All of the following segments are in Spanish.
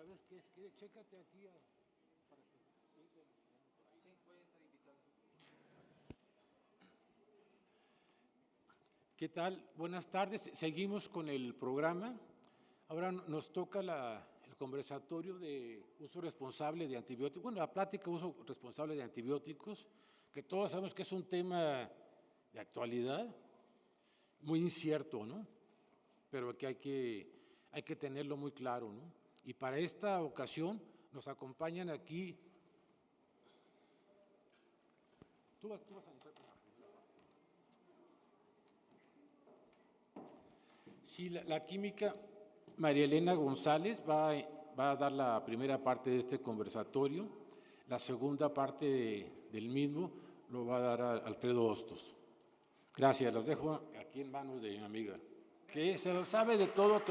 ¿Sabes qué? Chécate aquí. Para que... Sí, voy a estar invitado. ¿Qué tal? Buenas tardes. Seguimos con el programa. Ahora nos toca el conversatorio de uso responsable de antibióticos. Bueno, la plática de uso responsable de antibióticos, que todos sabemos que es un tema de actualidad, muy incierto, ¿no? Pero que hay que tenerlo muy claro, ¿no? Y para esta ocasión nos acompañan aquí. Tú vas a iniciar. Sí, la química María Elena González va a dar la primera parte de este conversatorio. La segunda parte del mismo lo va a dar Alfredo Hostos. Gracias, los dejo aquí en manos de mi amiga, que se lo sabe de todo.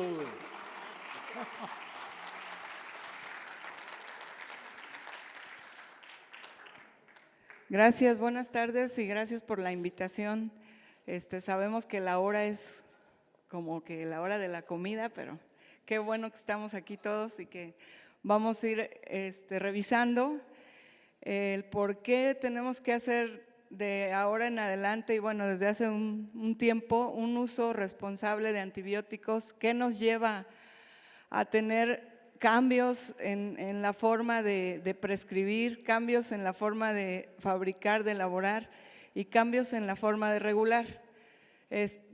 Gracias, buenas tardes y gracias por la invitación. Sabemos que la hora es como que la hora de la comida, pero qué bueno que estamos aquí todos y que vamos a ir revisando el por qué tenemos que hacer de ahora en adelante y bueno, desde hace un tiempo, un uso responsable de antibióticos que nos lleva a tener cambios en la forma de prescribir, cambios en la forma de fabricar, de elaborar y cambios en la forma de regular.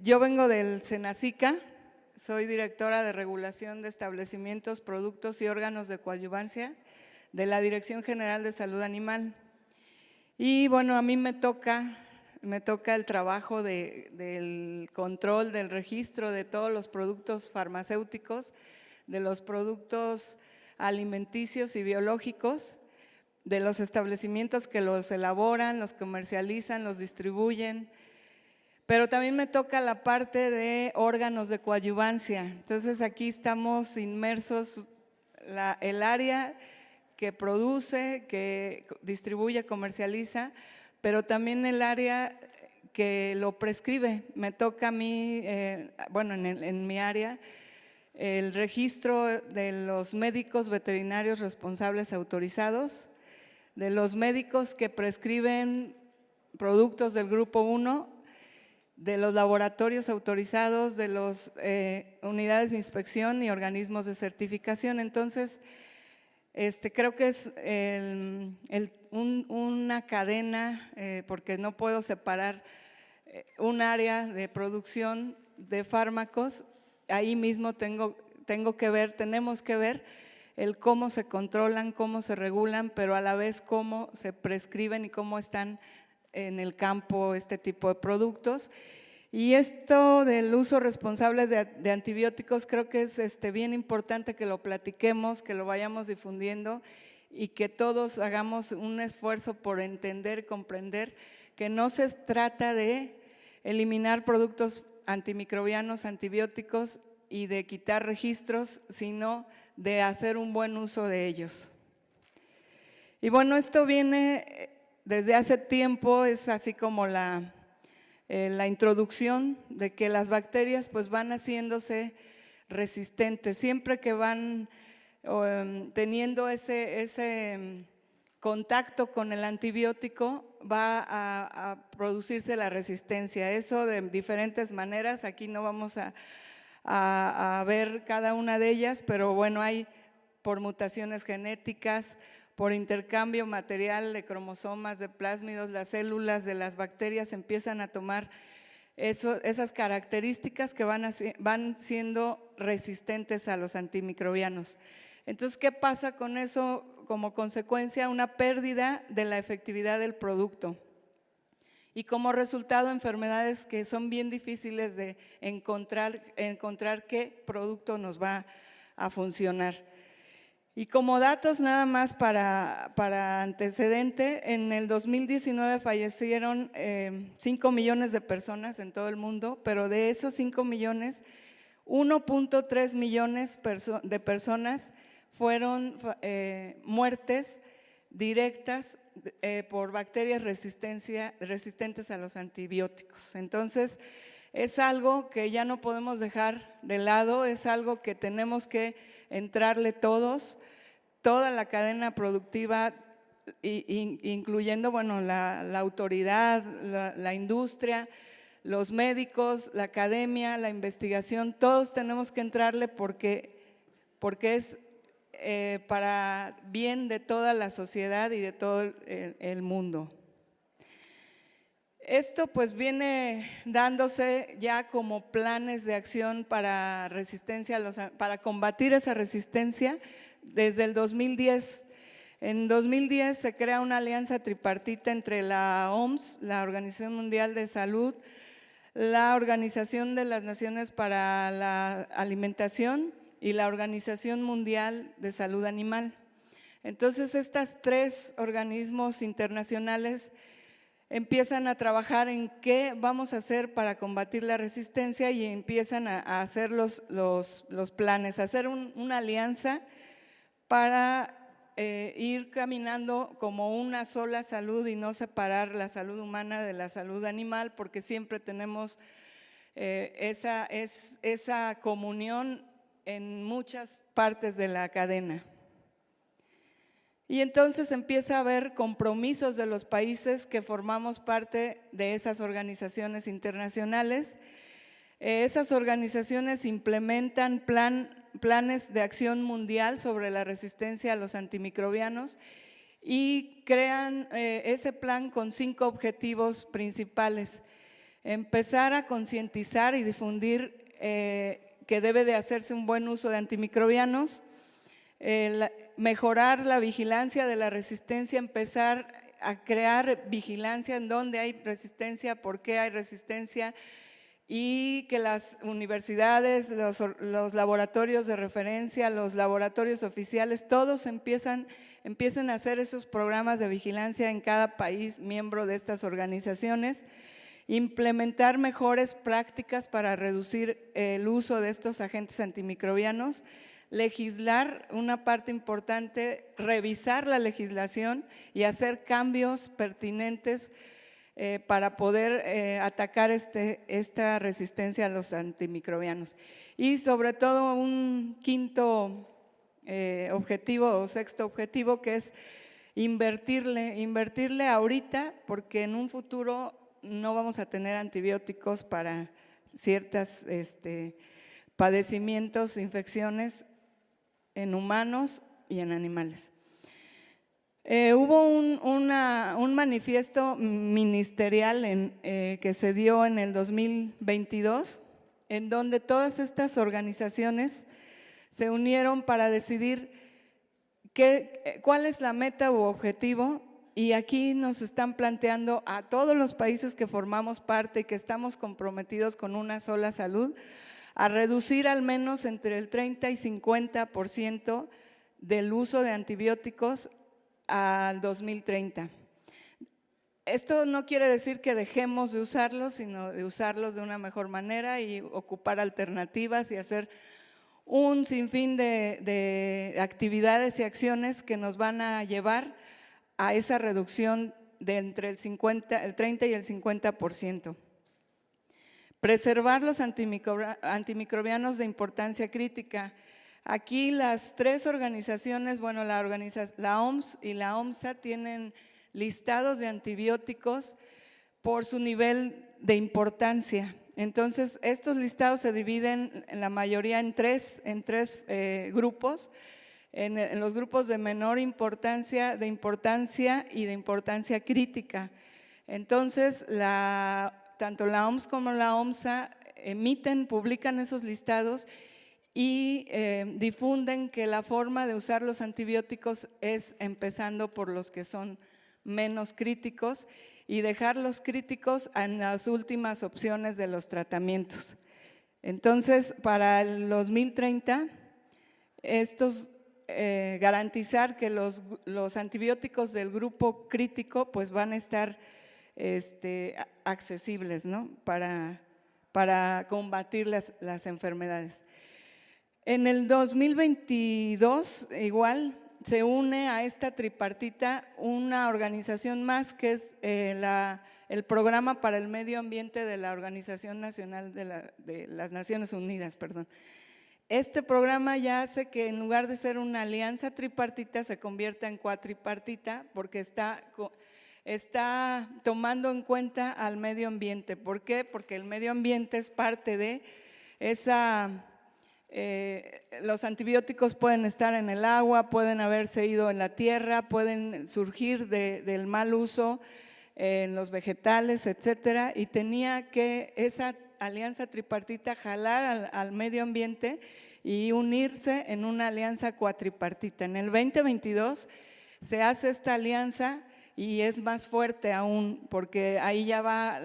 Yo vengo del Senacica, soy directora de regulación de establecimientos, productos y órganos de coadyuvancia de la Dirección General de Salud Animal. Y bueno, a mí me toca el trabajo del control, del registro de todos los productos farmacéuticos, de los productos alimenticios y biológicos, de los establecimientos que los elaboran, los comercializan, los distribuyen, pero también me toca la parte de órganos de coadyuvancia. Entonces aquí estamos inmersos, el área que produce, que distribuye, comercializa, pero también el área que lo prescribe. Me toca a mí, bueno, en mi área, el registro de los médicos veterinarios responsables autorizados, de los médicos que prescriben productos del grupo 1, de los laboratorios autorizados, de las unidades de inspección y organismos de certificación. Entonces, creo que es una cadena, porque no puedo separar un área de producción de fármacos. Ahí mismo tenemos que ver el cómo se controlan, cómo se regulan, pero a la vez cómo se prescriben y cómo están en el campo este tipo de productos. Y esto del uso responsable de antibióticos creo que es bien importante que lo platiquemos, que lo vayamos difundiendo y que todos hagamos un esfuerzo por entender, comprender que no se trata de eliminar productos antimicrobianos, antibióticos y de quitar registros, sino de hacer un buen uso de ellos. Y bueno, esto viene desde hace tiempo, es así como la introducción de que las bacterias pues van haciéndose resistentes. Siempre que van teniendo ese contacto con el antibiótico, va a producirse la resistencia. Eso de diferentes maneras, aquí no vamos a ver cada una de ellas, pero bueno, hay por mutaciones genéticas, por intercambio material de cromosomas, de plásmidos, las células de las bacterias empiezan a tomar esas características que van siendo resistentes a los antimicrobianos. Entonces, ¿qué pasa con eso? Como consecuencia, una pérdida de la efectividad del producto. Y como resultado, enfermedades que son bien difíciles de encontrar qué producto nos va a funcionar. Y como datos nada más para antecedente, en el 2019 fallecieron 5 millones de personas en todo el mundo, pero de esos 5 millones, 1.3 millones de personas fueron muertes directas por bacterias resistentes a los antibióticos. Entonces, es algo que ya no podemos dejar de lado, es algo que tenemos que entrarle todos, toda la cadena productiva, incluyendo, bueno, la autoridad, la industria, los médicos, la academia, la investigación, todos tenemos que entrarle porque es para bien de toda la sociedad y de todo el mundo. Esto pues viene dándose ya como planes de acción para para combatir esa resistencia desde el 2010. En 2010 se crea una alianza tripartita entre la OMS, la Organización Mundial de Salud, la Organización de las Naciones para la Alimentación y la Organización Mundial de Salud Animal. Entonces, estos 3 organismos internacionales empiezan a trabajar en qué vamos a hacer para combatir la resistencia y empiezan a hacer los planes, a hacer una alianza para ir caminando como una sola salud y no separar la salud humana de la salud animal, porque siempre tenemos esa comunión en muchas partes de la cadena. Y entonces empieza a haber compromisos de los países que formamos parte de esas organizaciones internacionales. Esas organizaciones implementan planes de acción mundial sobre la resistencia a los antimicrobianos y crean ese plan con 5 objetivos principales. Empezar a concientizar y difundir que debe de hacerse un buen uso de antimicrobianos, mejorar la vigilancia de la resistencia, empezar a crear vigilancia en dónde hay resistencia, por qué hay resistencia, y que las universidades, los laboratorios de referencia, los laboratorios oficiales, todos empiecen a hacer esos programas de vigilancia en cada país miembro de estas organizaciones, implementar mejores prácticas para reducir el uso de estos agentes antimicrobianos, legislar, una parte importante, revisar la legislación y hacer cambios pertinentes para poder atacar esta resistencia a los antimicrobianos. Y sobre todo un 5º objetivo o 6º objetivo, que es invertirle ahorita, porque en un futuro no vamos a tener antibióticos para ciertos padecimientos, infecciones en humanos y en animales. Hubo un manifiesto ministerial que se dio en el 2022, en donde todas estas organizaciones se unieron para decidir cuál es la meta u objetivo, y aquí nos están planteando a todos los países que formamos parte y que estamos comprometidos con una sola salud, a reducir al menos entre el 30 y 50% del uso de antibióticos al 2030. Esto no quiere decir que dejemos de usarlos, sino de usarlos de una mejor manera y ocupar alternativas y hacer un sinfín de actividades y acciones que nos van a llevar a esa reducción de entre el 30 y el 50%. Preservar los antimicrobianos de importancia crítica. Aquí las 3 organizaciones, bueno, la OMS y la OMSA tienen listados de antibióticos por su nivel de importancia. Entonces, estos listados se dividen en la mayoría en tres grupos. En los grupos de menor importancia, de importancia y de importancia crítica. Entonces, tanto la OMS como la OMSA publican esos listados y difunden que la forma de usar los antibióticos es empezando por los que son menos críticos y dejar los críticos en las últimas opciones de los tratamientos. Entonces, para el 2030, garantizar que los antibióticos del grupo crítico pues van a estar accesibles, ¿no? para combatir las enfermedades. En el 2022 igual se une a esta tripartita una organización más, que es el Programa para el Medio Ambiente de la Organización Nacional de las Naciones Unidas, perdón. Este programa ya hace que en lugar de ser una alianza tripartita se convierta en cuatripartita porque está tomando en cuenta al medio ambiente. ¿Por qué? Porque el medio ambiente es parte de los antibióticos pueden estar en el agua, pueden haberse ido en la tierra, pueden surgir del mal uso en los vegetales, etcétera, y tenía que esa alianza tripartita jalar al medio ambiente y unirse en una alianza cuatripartita. En el 2022 se hace esta alianza y es más fuerte aún, porque ahí ya va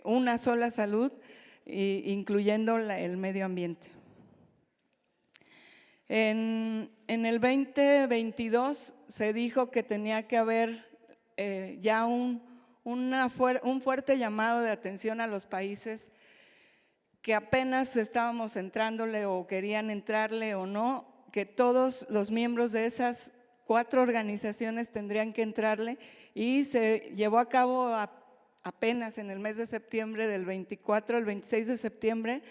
una sola salud, incluyendo el medio ambiente. En el 2022 se dijo que tenía que haber ya un fuerte llamado de atención a los países que apenas estábamos entrándole o querían entrarle o no, que todos los miembros de esas 4 organizaciones tendrían que entrarle, y se llevó a cabo apenas en el mes de septiembre, del 24 al 26 de septiembre,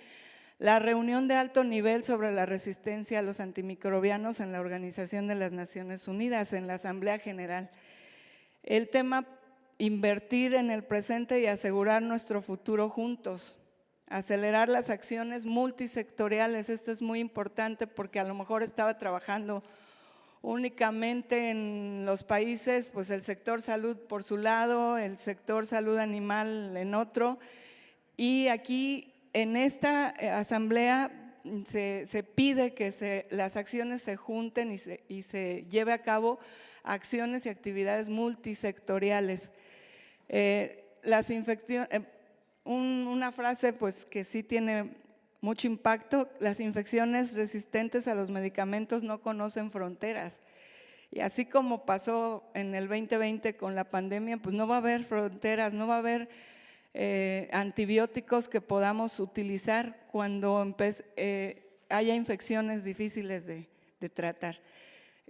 la reunión de alto nivel sobre la resistencia a los antimicrobianos en la Organización de las Naciones Unidas, en la Asamblea General. El tema: invertir en el presente y asegurar nuestro futuro juntos. Acelerar las acciones multisectoriales. Esto es muy importante porque a lo mejor estaba trabajando únicamente en los países, pues el sector salud por su lado, el sector salud animal en otro, y aquí en esta asamblea se pide que las acciones se junten y se lleve a cabo acciones y actividades multisectoriales. Las infecciones, una frase pues que sí tiene mucho impacto: las infecciones resistentes a los medicamentos no conocen fronteras. Y así como pasó en el 2020 con la pandemia, pues no va a haber fronteras, no va a haber antibióticos que podamos utilizar cuando haya infecciones difíciles de tratar,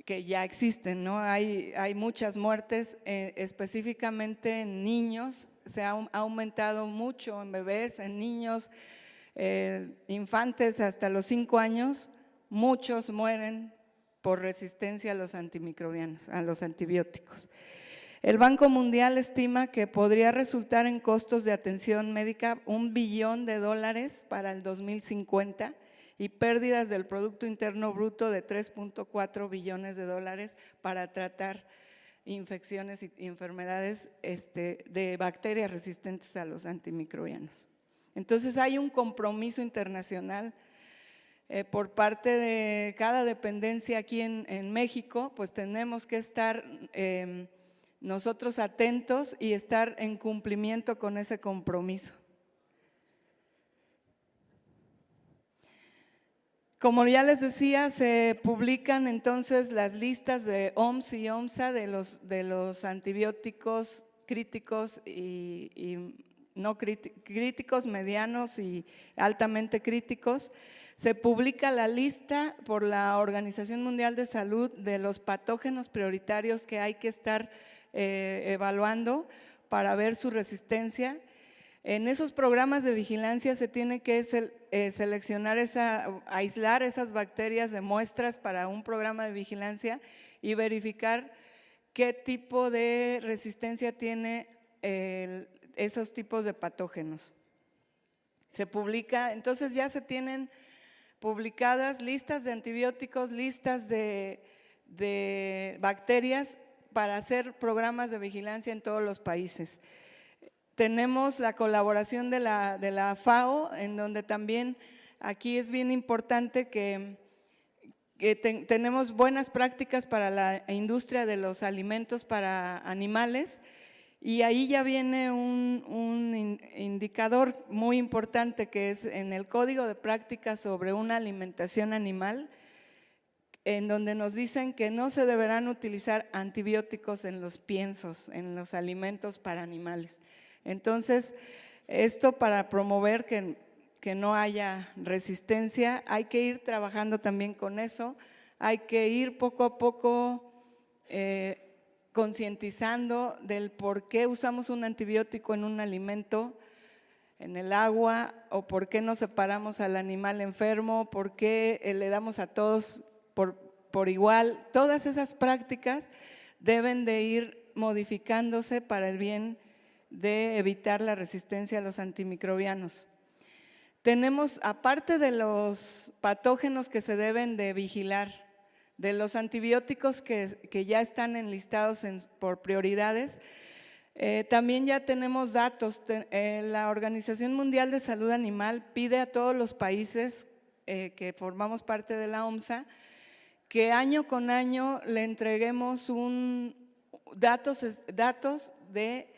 que ya existen, ¿no? Hay muchas muertes, específicamente en niños. Se ha aumentado mucho en bebés, en niños, infantes hasta los 5 años, muchos mueren por resistencia a los antimicrobianos, a los antibióticos. El Banco Mundial estima que podría resultar en costos de atención médica $1 billón para el 2050 y pérdidas del Producto Interno Bruto de $3.4 billones para tratar infecciones y enfermedades de bacterias resistentes a los antimicrobianos. Entonces hay un compromiso internacional por parte de cada dependencia aquí en México, pues tenemos que estar nosotros atentos y estar en cumplimiento con ese compromiso. Como ya les decía, se publican entonces las listas de OMS y OMSA de los antibióticos críticos y no críticos, medianos y altamente críticos. Se publica la lista por la Organización Mundial de Salud de los patógenos prioritarios que hay que estar evaluando para ver su resistencia. En esos programas de vigilancia se tiene que seleccionar, aislar esas bacterias de muestras para un programa de vigilancia y verificar qué tipo de resistencia tiene esos tipos de patógenos. Se publica, entonces ya se tienen publicadas listas de antibióticos, listas de bacterias para hacer programas de vigilancia en todos los países. Tenemos la colaboración de la FAO, en donde también aquí es bien importante que tenemos buenas prácticas para la industria de los alimentos para animales, y ahí ya viene un indicador muy importante que es en el Código de Prácticas sobre una alimentación animal, en donde nos dicen que no se deberán utilizar antibióticos en los piensos, en los alimentos para animales. Entonces, esto para promover que no haya resistencia, hay que ir trabajando también con eso, hay que ir poco a poco concientizando del por qué usamos un antibiótico en un alimento, en el agua, o por qué no separamos al animal enfermo, por qué le damos a todos por igual. Todas esas prácticas deben de ir modificándose para el bien de evitar la resistencia a los antimicrobianos. Tenemos, aparte de los patógenos que se deben de vigilar, de los antibióticos que ya están enlistados por prioridades, también ya tenemos datos. La Organización Mundial de Salud Animal pide a todos los países que formamos parte de la OMSA que año con año le entreguemos datos de,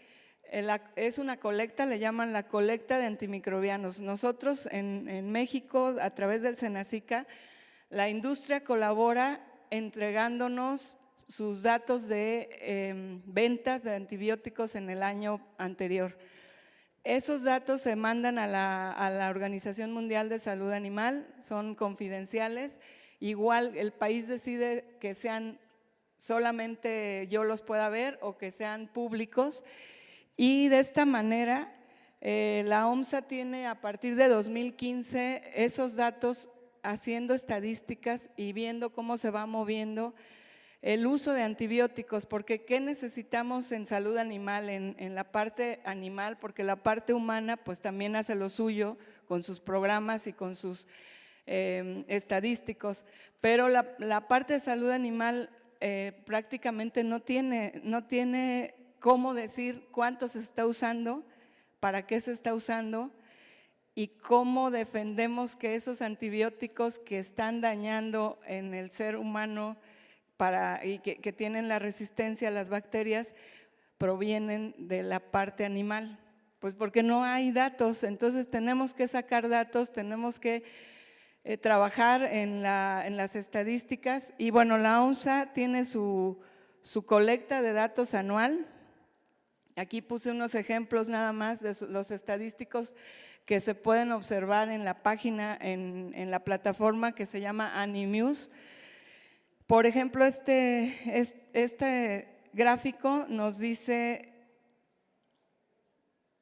es una colecta, le llaman la colecta de antimicrobianos. Nosotros en México, a través del Senacica, la industria colabora entregándonos sus datos de ventas de antibióticos en el año anterior. Esos datos se mandan a la Organización Mundial de Salud Animal, son confidenciales. Igual el país decide que sean solamente yo los pueda ver o que sean públicos, y de esta manera la OMSA tiene a partir de 2015 esos datos, haciendo estadísticas y viendo cómo se va moviendo el uso de antibióticos, porque ¿qué necesitamos en salud animal, en la parte animal? Porque la parte humana pues también hace lo suyo con sus programas y con sus estadísticos, pero la parte de salud animal prácticamente no tiene cómo decir cuánto se está usando, para qué se está usando y cómo defendemos que esos antibióticos que están dañando en el ser humano y que tienen la resistencia a las bacterias provienen de la parte animal. Pues porque no hay datos, entonces tenemos que sacar datos, tenemos que trabajar en las estadísticas. Y bueno, la OMSA tiene su colecta de datos anual. Aquí puse unos ejemplos nada más de los estadísticos que se pueden observar en la página, en la plataforma que se llama Animuse. Por ejemplo, este gráfico nos dice,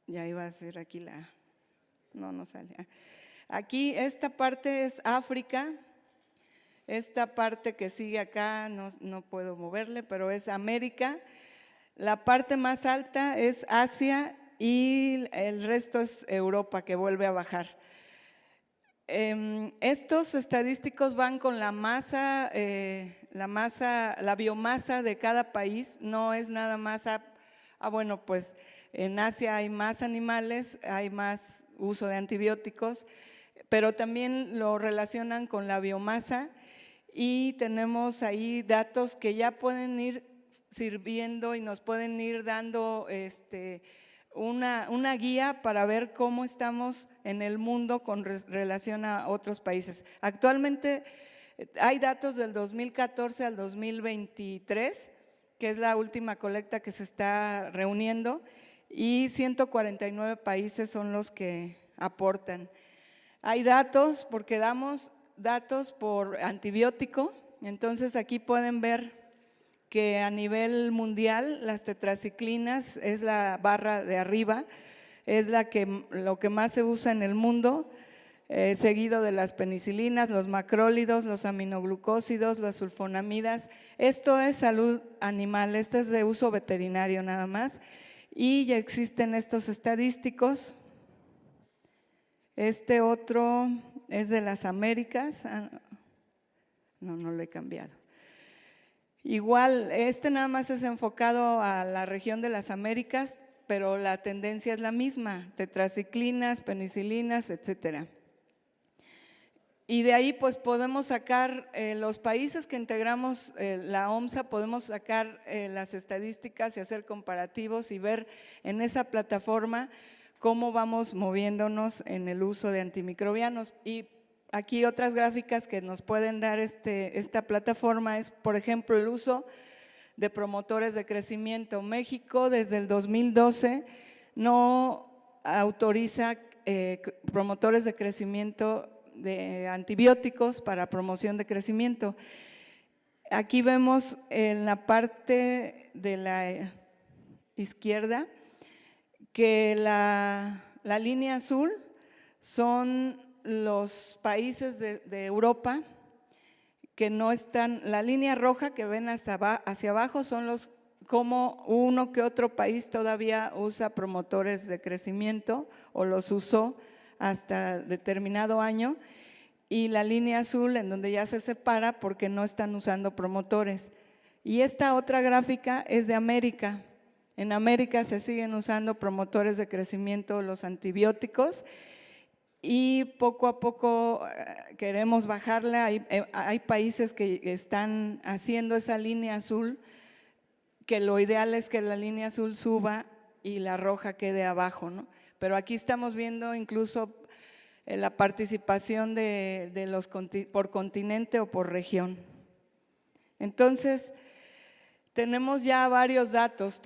ya iba a hacer aquí no sale. Aquí esta parte es África, esta parte que sigue acá no puedo moverle, pero es América. La parte más alta es Asia y el resto es Europa, que vuelve a bajar. Estos estadísticos van con la biomasa de cada país, no es nada más bueno, pues en Asia hay más animales, hay más uso de antibióticos, pero también lo relacionan con la biomasa, y tenemos ahí datos que ya pueden ir sirviendo y nos pueden ir dando una guía para ver cómo estamos en el mundo con relación a otros países. Actualmente hay datos del 2014 al 2023, que es la última colecta que se está reuniendo, y 149 países son los que aportan. Hay datos, porque damos datos por antibiótico, entonces aquí pueden ver que a nivel mundial las tetraciclinas es la barra de arriba, es lo que más se usa en el mundo, seguido de las penicilinas, los macrólidos, los aminoglucósidos, las sulfonamidas. Esto es salud animal, esto es de uso veterinario nada más, y ya existen estos estadísticos. Este otro es de las Américas, no lo he cambiado. Igual, nada más es enfocado a la región de las Américas, pero la tendencia es la misma, tetraciclinas, penicilinas, etcétera. Y de ahí pues podemos sacar los países que integramos la OMSA, podemos sacar las estadísticas y hacer comparativos y ver en esa plataforma cómo vamos moviéndonos en el uso de antimicrobianos. Y aquí otras gráficas que nos pueden dar esta plataforma es, por ejemplo, el uso de promotores de crecimiento. México desde el 2012 no autoriza promotores de crecimiento de antibióticos para promoción de crecimiento. Aquí vemos en la parte de la izquierda que la línea azul son los países de Europa que no están, la línea roja que ven hacia abajo son los, como uno que otro país todavía usa promotores de crecimiento o los usó hasta determinado año, y la línea azul en donde ya se separa porque no están usando promotores. Y esta otra gráfica es de América. En América se siguen usando promotores de crecimiento, los antibióticos, y poco a poco queremos bajarla. Hay países que están haciendo esa línea azul, que lo ideal es que la línea azul suba y la roja quede abajo, ¿no? Pero aquí estamos viendo incluso la participación de los por continente o por región. Entonces, tenemos ya varios datos,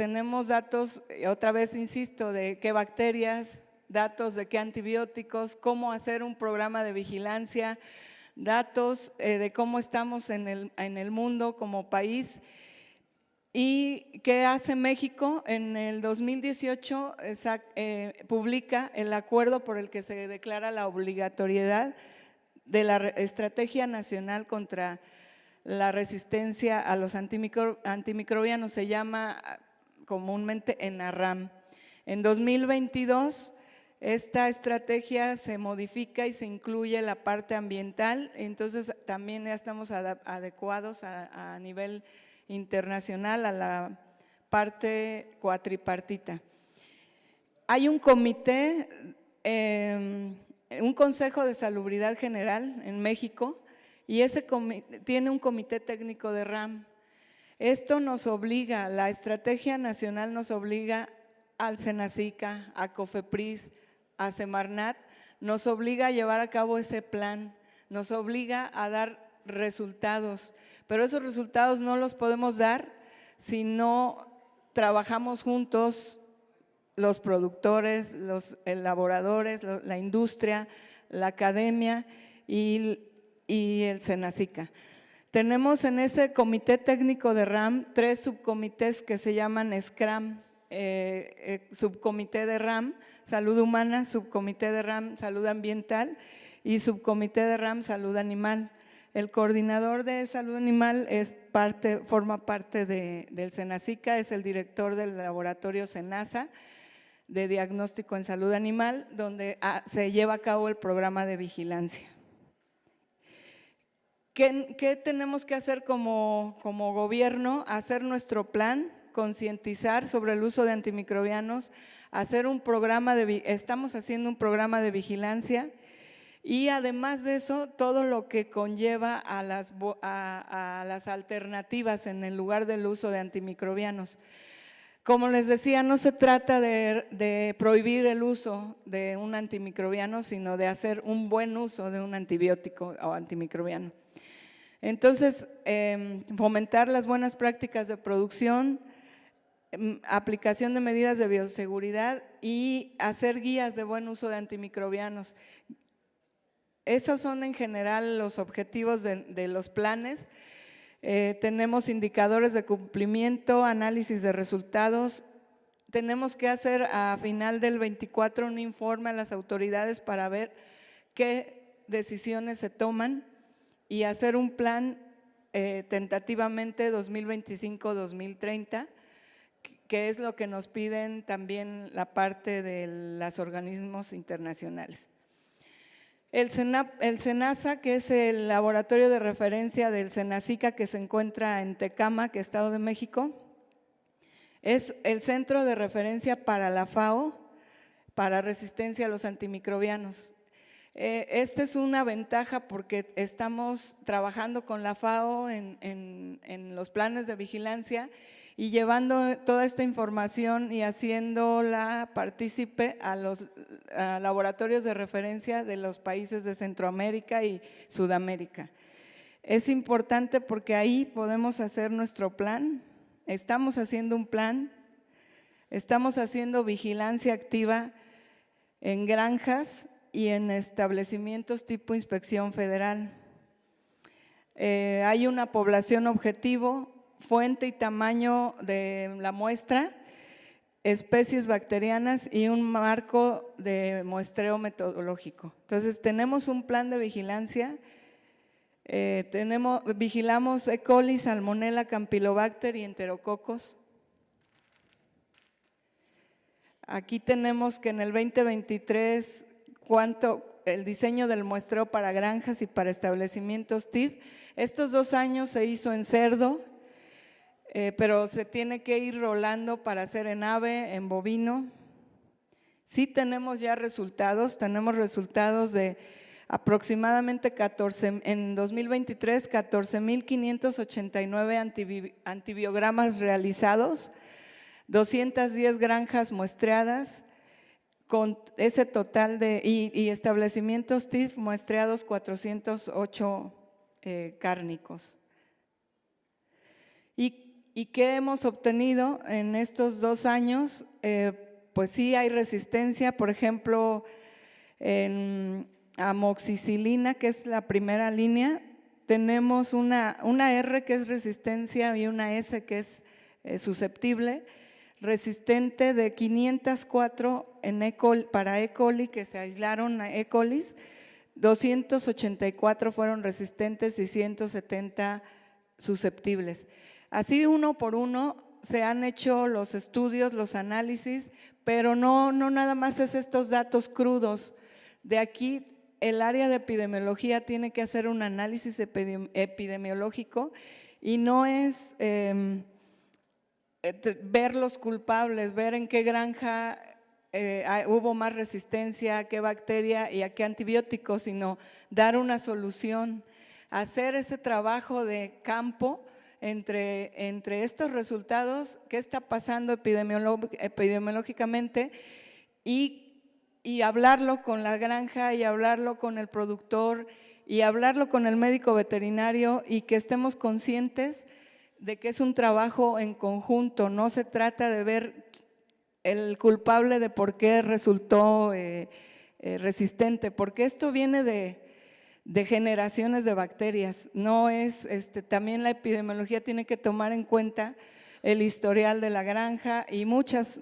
otra vez insisto, de qué bacterias, datos de qué antibióticos, cómo hacer un programa de vigilancia, datos de cómo estamos en el mundo como país. ¿Y qué hace México? En el 2018 publica el acuerdo por el que se declara la obligatoriedad de la Estrategia Nacional contra la Resistencia a los Antimicrobianos, se llama comúnmente ENARRAM. En 2022 esta estrategia se modifica y se incluye la parte ambiental, entonces también ya estamos adecuados a nivel internacional a la parte cuatripartita. Hay un comité, un Consejo de Salubridad General en México, y ese tiene un comité técnico de RAM. Esto nos obliga, la estrategia nacional nos obliga al Senacica, a COFEPRIS, a Semarnat, nos obliga a llevar a cabo ese plan, nos obliga a dar resultados, pero esos resultados no los podemos dar si no trabajamos juntos los productores, los elaboradores, la industria, la academia y el Senacica. Tenemos en ese comité técnico de RAM 3 subcomités que se llaman SCRAM, subcomité de RAM, salud humana, subcomité de RAM, salud ambiental y subcomité de RAM, salud animal. El coordinador de salud animal forma parte del Senacica, es el director del laboratorio Senasa de diagnóstico en salud animal, donde se lleva a cabo el programa de vigilancia. ¿Qué tenemos que hacer como gobierno? Hacer nuestro plan, concientizar sobre el uso de antimicrobianos, hacer un programa estamos haciendo un programa de vigilancia, y además de eso, todo lo que conlleva a las alternativas en el lugar del uso de antimicrobianos. Como les decía, no se trata de prohibir el uso de un antimicrobiano, sino de hacer un buen uso de un antibiótico o antimicrobiano. Entonces, fomentar las buenas prácticas de producción, aplicación de medidas de bioseguridad y hacer guías de buen uso de antimicrobianos. Esos son en general los objetivos de los planes. Tenemos indicadores de cumplimiento, análisis de resultados. Tenemos que hacer a final del 24 un informe a las autoridades para ver qué decisiones se toman y hacer un plan tentativamente 2025-2030, que es lo que nos piden también la parte de los organismos internacionales. El Senasa, que es el laboratorio de referencia del Senacica que se encuentra en Tecámac, Estado de México, es el centro de referencia para la FAO, para resistencia a los antimicrobianos. Esta es una ventaja porque estamos trabajando con la FAO en los planes de vigilancia y llevando toda esta información y haciéndola partícipe a los laboratorios de referencia de los países de Centroamérica y Sudamérica. Es importante porque ahí podemos hacer nuestro plan, estamos haciendo un plan, estamos haciendo vigilancia activa en granjas y en establecimientos tipo inspección federal. Hay una población objetivo, fuente y tamaño de la muestra, especies bacterianas y un marco de muestreo metodológico. Entonces, tenemos un plan de vigilancia, vigilamos E. coli, Salmonella, Campylobacter y Enterococos. Aquí tenemos que en el 2023, el diseño del muestreo para granjas y para establecimientos TIF. Estos 2 años se hizo en cerdo, pero se tiene que ir rolando para hacer en ave, en bovino. Sí tenemos ya resultados, tenemos resultados de aproximadamente en 2023, 14,589 antibiogramas realizados, 210 granjas muestreadas, con ese total y establecimientos TIF muestreados 408 cárnicos. ¿Y qué hemos obtenido en estos 2 años? Pues sí hay resistencia, por ejemplo, en amoxicilina, que es la primera línea, tenemos una R que es resistencia y una S que es susceptible, resistente de 504 para E. coli, que se aislaron a E. colis, 284 fueron resistentes y 170 susceptibles. Así uno por uno se han hecho los estudios, los análisis, pero no nada más es estos datos crudos. De aquí el área de epidemiología tiene que hacer un análisis epidemiológico y no es ver los culpables, ver en qué granja hubo más resistencia, a qué bacteria y a qué antibiótico, sino dar una solución, hacer ese trabajo de campo entre estos resultados, qué está pasando epidemiológicamente y hablarlo con la granja y hablarlo con el productor y hablarlo con el médico veterinario y que estemos conscientes de que es un trabajo en conjunto, no se trata de ver el culpable de por qué resultó resistente, porque esto viene de generaciones de bacterias, no es, también la epidemiología tiene que tomar en cuenta el historial de la granja y muchas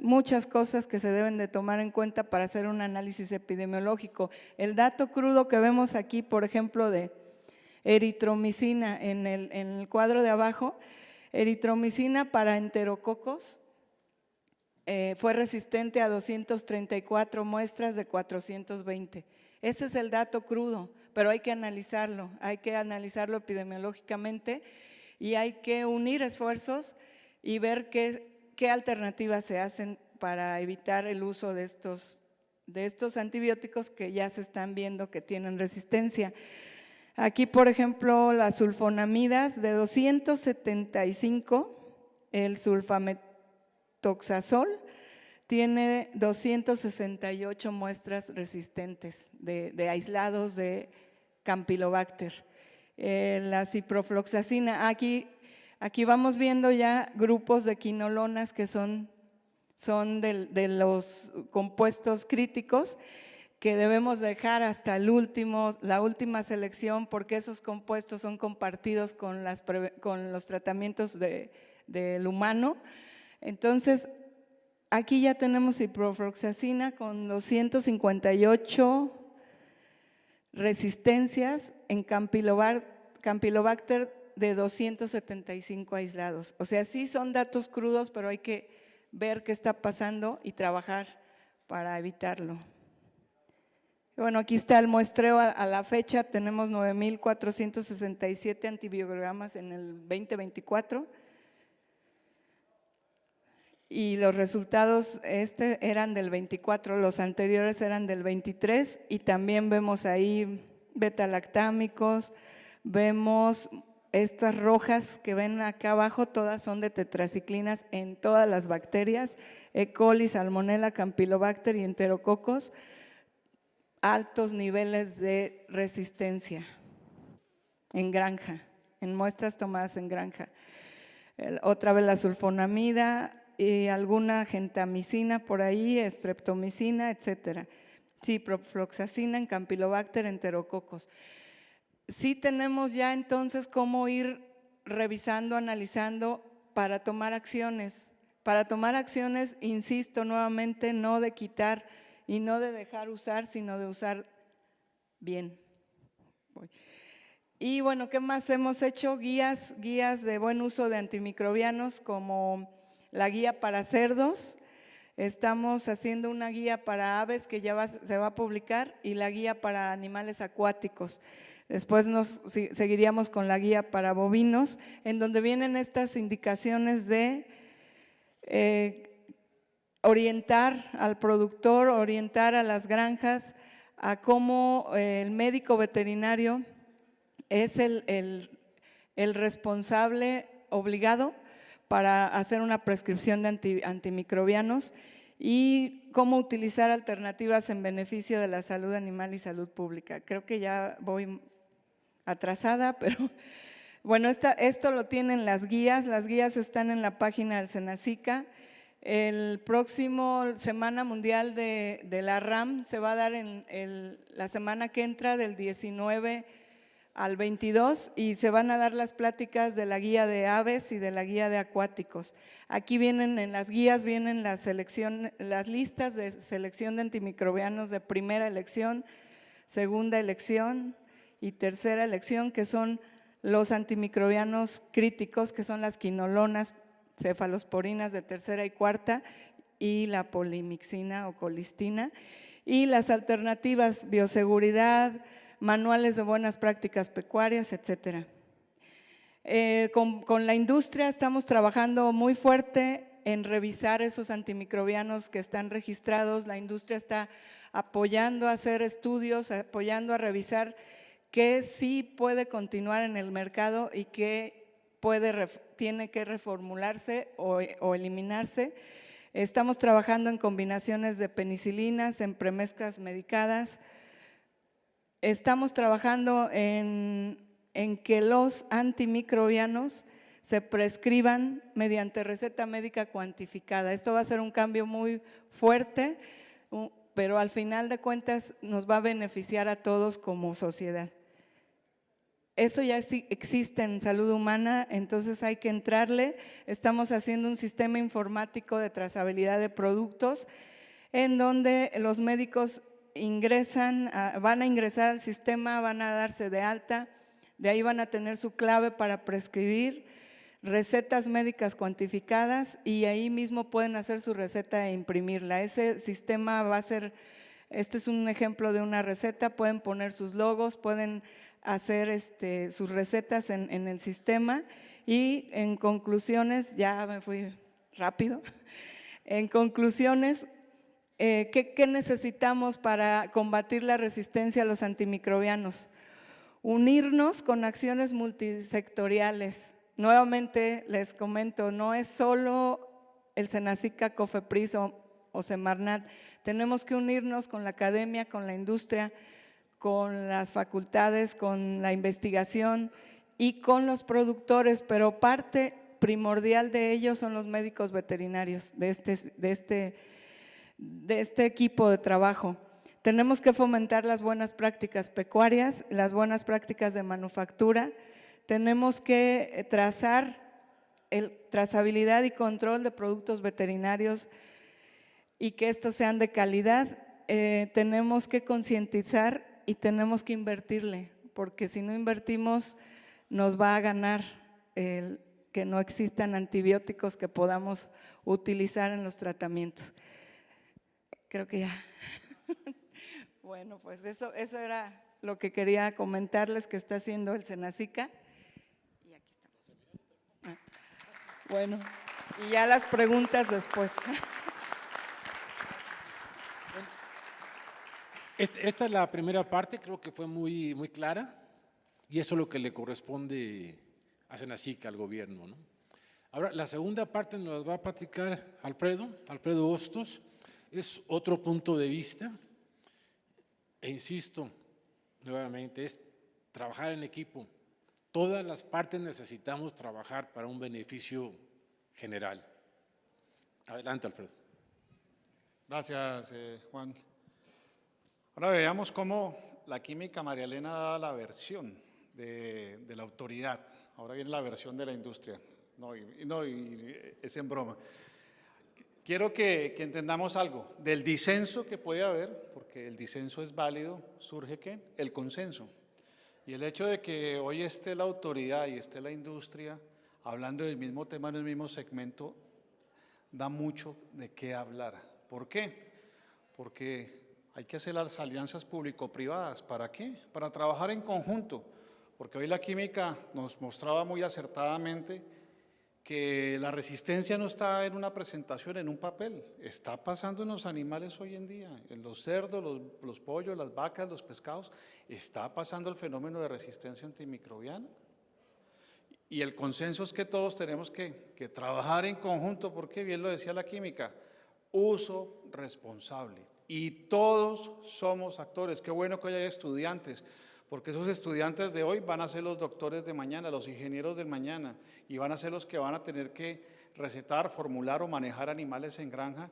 cosas que se deben de tomar en cuenta para hacer un análisis epidemiológico. El dato crudo que vemos aquí, por ejemplo, de eritromicina en el cuadro de abajo, eritromicina para enterococos fue resistente a 234 muestras de 420. Ese es el dato crudo, pero hay que analizarlo epidemiológicamente y hay que unir esfuerzos y ver qué alternativas se hacen para evitar el uso de estos antibióticos que ya se están viendo que tienen resistencia. Aquí, por ejemplo, las sulfonamidas de 275, el sulfametoxazol tiene 268 muestras resistentes de aislados de Campylobacter. La ciprofloxacina, aquí vamos viendo ya grupos de quinolonas que son de los compuestos críticos que debemos dejar hasta la última selección porque esos compuestos son compartidos con los tratamientos del humano. Entonces, aquí ya tenemos ciprofloxacina con 258 resistencias en Campylobacter de 275 aislados. O sea, sí son datos crudos, pero hay que ver qué está pasando y trabajar para evitarlo. Bueno, aquí está el muestreo a la fecha, tenemos 9,467 antibiogramas en el 2024 y los resultados eran del 24, los anteriores eran del 23 y también vemos ahí beta-lactámicos, vemos estas rojas que ven acá abajo, todas son de tetraciclinas en todas las bacterias, E. coli, Salmonella, Campylobacter y Enterococos, altos niveles de resistencia en granja, en muestras tomadas en granja. Otra vez la sulfonamida y alguna gentamicina por ahí, streptomicina, etcétera. Ciprofloxacina en Campylobacter, Enterococos. sí tenemos ya entonces cómo ir revisando, analizando para tomar acciones. Para tomar acciones, insisto nuevamente, no de quitar y no de dejar usar, sino de usar bien. Y bueno, ¿qué más hemos hecho? Guías de buen uso de antimicrobianos, como la guía para cerdos. Estamos haciendo una guía para aves que ya se va a publicar, y la guía para animales acuáticos. Después seguiríamos con la guía para bovinos, en donde vienen estas indicaciones de orientar al productor, orientar a las granjas a cómo el médico veterinario es el responsable obligado para hacer una prescripción de antimicrobianos, y cómo utilizar alternativas en beneficio de la salud animal y salud pública. Creo que ya voy atrasada, pero bueno, esto lo tienen las guías están en la página del Senacica. El próximo Semana Mundial de la RAM se va a dar en la semana que entra, del 19 al 22, y se van a dar las pláticas de la guía de aves y de la guía de acuáticos. Aquí vienen, en las guías vienen las listas de selección de antimicrobianos de primera elección, segunda elección y tercera elección, que son los antimicrobianos críticos, que son las quinolonas, cefalosporinas de tercera y cuarta, y la polimixina o colistina, y las alternativas, bioseguridad, manuales de buenas prácticas pecuarias, etcétera. Con la industria estamos trabajando muy fuerte en revisar esos antimicrobianos que están registrados. La industria está apoyando a hacer estudios, apoyando a revisar qué sí puede continuar en el mercado y qué tiene que reformularse o eliminarse. Estamos trabajando en combinaciones de penicilinas, en premezclas medicadas. Estamos trabajando en que los antimicrobianos se prescriban mediante receta médica cuantificada. Esto va a ser un cambio muy fuerte, pero al final de cuentas nos va a beneficiar a todos como sociedad. Eso ya existe en salud humana, entonces hay que entrarle. Estamos haciendo un sistema informático de trazabilidad de productos, en donde los médicos van a ingresar al sistema, van a darse de alta, de ahí van a tener su clave para prescribir recetas médicas cuantificadas, y ahí mismo pueden hacer su receta e imprimirla. Ese sistema va a ser, este es un ejemplo de una receta, pueden poner sus logos, pueden hacer sus recetas en el sistema. Y en conclusiones, ya me fui rápido, en conclusiones, ¿qué necesitamos para combatir la resistencia a los antimicrobianos? Unirnos con acciones multisectoriales. Nuevamente les comento, no es solo el Senacica, Cofepris o Semarnat. Tenemos que unirnos con la academia, con la industria, con las facultades, con la investigación y con los productores, pero parte primordial de ellos son los médicos veterinarios de este equipo de trabajo. Tenemos que fomentar las buenas prácticas pecuarias, las buenas prácticas de manufactura. Tenemos que trazabilidad y control de productos veterinarios y que estos sean de calidad. Tenemos que concientizar y tenemos que invertirle, porque si no invertimos nos va a ganar el que no existan antibióticos que podamos utilizar en los tratamientos. Creo que ya. Bueno, pues eso era lo que quería comentarles que está haciendo el Senacica. Y aquí estamos. Bueno, y ya las preguntas después. Esta es la primera parte, creo que fue muy, muy clara, y eso es lo que le corresponde a Senacica, al gobierno, ¿no? Ahora, la segunda parte nos va a platicar Alfredo Hostos, es otro punto de vista, e insisto nuevamente, es trabajar en equipo. Todas las partes necesitamos trabajar para un beneficio general. Adelante, Alfredo. Gracias, Juan. Ahora veamos cómo la química María Elena da la versión de la autoridad. Ahora viene la versión de la industria. No, es en broma. Quiero que entendamos algo. Del disenso que puede haber, porque el disenso es válido, surge ¿qué? El consenso. Y el hecho de que hoy esté la autoridad y esté la industria hablando del mismo tema en el mismo segmento, da mucho de qué hablar. ¿Por qué? Porque hay que hacer las alianzas público-privadas. ¿Para qué? Para trabajar en conjunto. Porque hoy la química nos mostraba muy acertadamente que la resistencia no está en una presentación, en un papel, está pasando en los animales hoy en día, en los cerdos, los pollos, las vacas, los pescados, está pasando el fenómeno de resistencia antimicrobiana. Y el consenso es que todos tenemos que trabajar en conjunto, porque bien lo decía la química, uso responsable. Y todos somos actores. Qué bueno que hoy hay estudiantes, porque esos estudiantes de hoy van a ser los doctores de mañana, los ingenieros del mañana, y van a ser los que van a tener que recetar, formular o manejar animales en granja,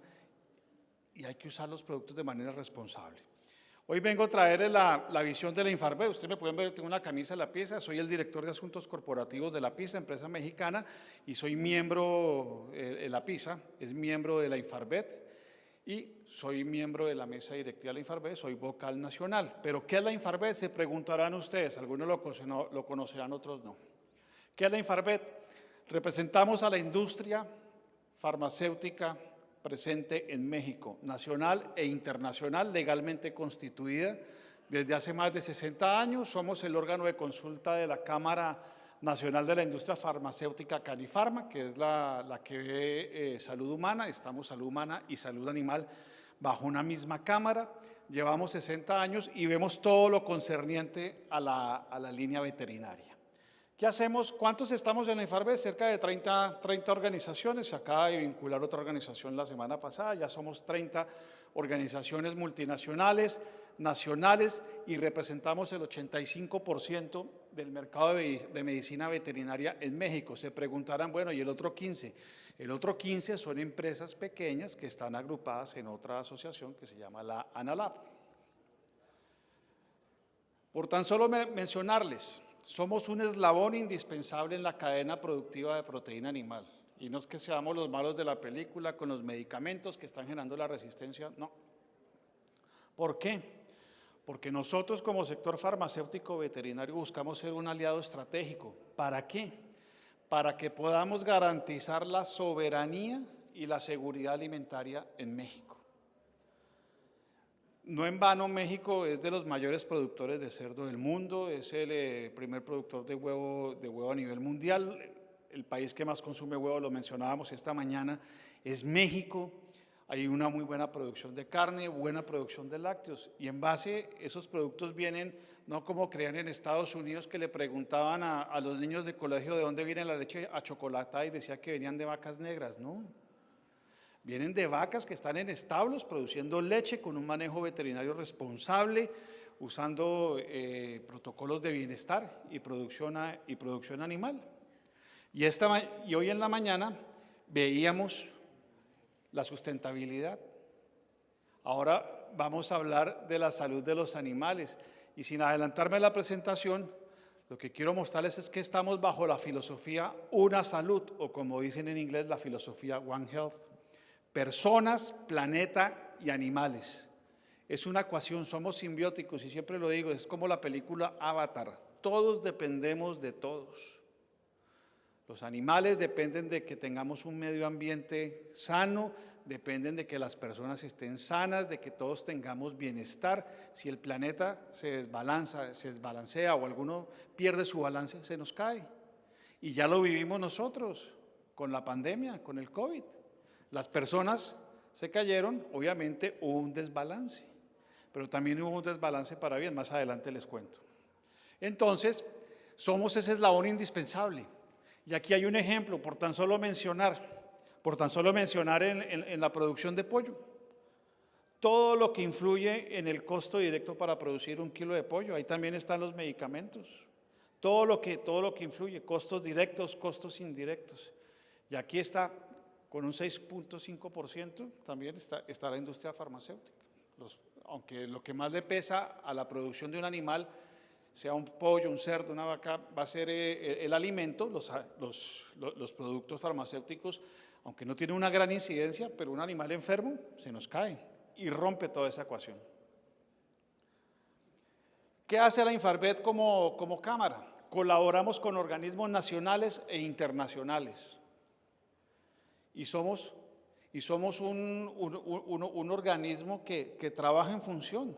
y hay que usar los productos de manera responsable. Hoy vengo a traer la visión de la Infarvet. Ustedes me pueden ver, tengo una camisa de la PISA, soy el director de asuntos corporativos de la PISA, empresa mexicana, y soy miembro, la PISA es miembro de la Infarvet, y soy miembro de la mesa directiva de la Infarvet, soy vocal nacional. ¿Pero qué es la Infarvet? Se preguntarán ustedes, algunos lo conocerán, otros no. ¿Qué es la Infarvet? Representamos a la industria farmacéutica presente en México, nacional e internacional, legalmente constituida desde hace más de 60 años. Somos el órgano de consulta de la Cámara Nacional de la Industria Farmacéutica, Canifarma, que es la que ve salud humana. Estamos salud humana y salud animal bajo una misma cámara. Llevamos 60 años y vemos todo lo concerniente a la línea veterinaria. ¿Qué hacemos? ¿Cuántos estamos en la Infarvet? Cerca de 30 organizaciones. Se acaba de vincular otra organización la semana pasada. Ya somos 30 organizaciones multinacionales, nacionales, y representamos el 85% del mercado de medicina veterinaria en México. Se preguntarán, bueno, ¿y el otro 15%? El otro 15% son empresas pequeñas que están agrupadas en otra asociación que se llama la ANALAP. Por tan solo mencionarles, somos un eslabón indispensable en la cadena productiva de proteína animal. Y no es que seamos los malos de la película con los medicamentos que están generando la resistencia, no. ¿Por qué? Porque nosotros como sector farmacéutico veterinario buscamos ser un aliado estratégico. ¿Para qué? Para que podamos garantizar la soberanía y la seguridad alimentaria en México. No en vano, México es de los mayores productores de cerdo del mundo, es el primer productor de huevo a nivel mundial. El país que más consume huevo, lo mencionábamos esta mañana, es México. Hay una muy buena producción de carne, buena producción de lácteos, y en base esos productos vienen, no como creían en Estados Unidos, que le preguntaban a los niños de colegio de dónde viene la leche achocolatada y decía que venían de vacas negras. No, vienen de vacas que están en establos produciendo leche con un manejo veterinario responsable, usando protocolos de bienestar y producción animal. Y hoy en la mañana veíamos la sustentabilidad. Ahora vamos a hablar de la salud de los animales. Y sin adelantarme a la presentación, lo que quiero mostrarles es que estamos bajo la filosofía Una Salud, o como dicen en inglés, la filosofía One Health. Personas, planeta y animales. Es una ecuación, somos simbióticos, y siempre lo digo, es como la película Avatar. Todos dependemos de todos. Los animales dependen de que tengamos un medio ambiente sano, dependen de que las personas estén sanas, de que todos tengamos bienestar. Si el planeta se desbalancea o alguno pierde su balance, se nos cae. Y ya lo vivimos nosotros con la pandemia, con el COVID. Las personas se cayeron, obviamente hubo un desbalance, pero también hubo un desbalance para bien, más adelante les cuento. Entonces, somos ese eslabón indispensable. Y aquí hay un ejemplo, por tan solo mencionar en la producción de pollo. Todo lo que influye en el costo directo para producir 1 kilo de pollo, ahí también están los medicamentos. Todo lo que influye, costos directos, costos indirectos. Y aquí está, con un 6.5%, también está la industria farmacéutica. Aunque lo que más le pesa a la producción de un animal sea un pollo, un cerdo, una vaca, va a ser el alimento, los productos farmacéuticos, aunque no tienen una gran incidencia, pero un animal enfermo se nos cae y rompe toda esa ecuación. ¿Qué hace la Infarvet como cámara? Colaboramos con organismos nacionales e internacionales y somos un organismo que trabaja en función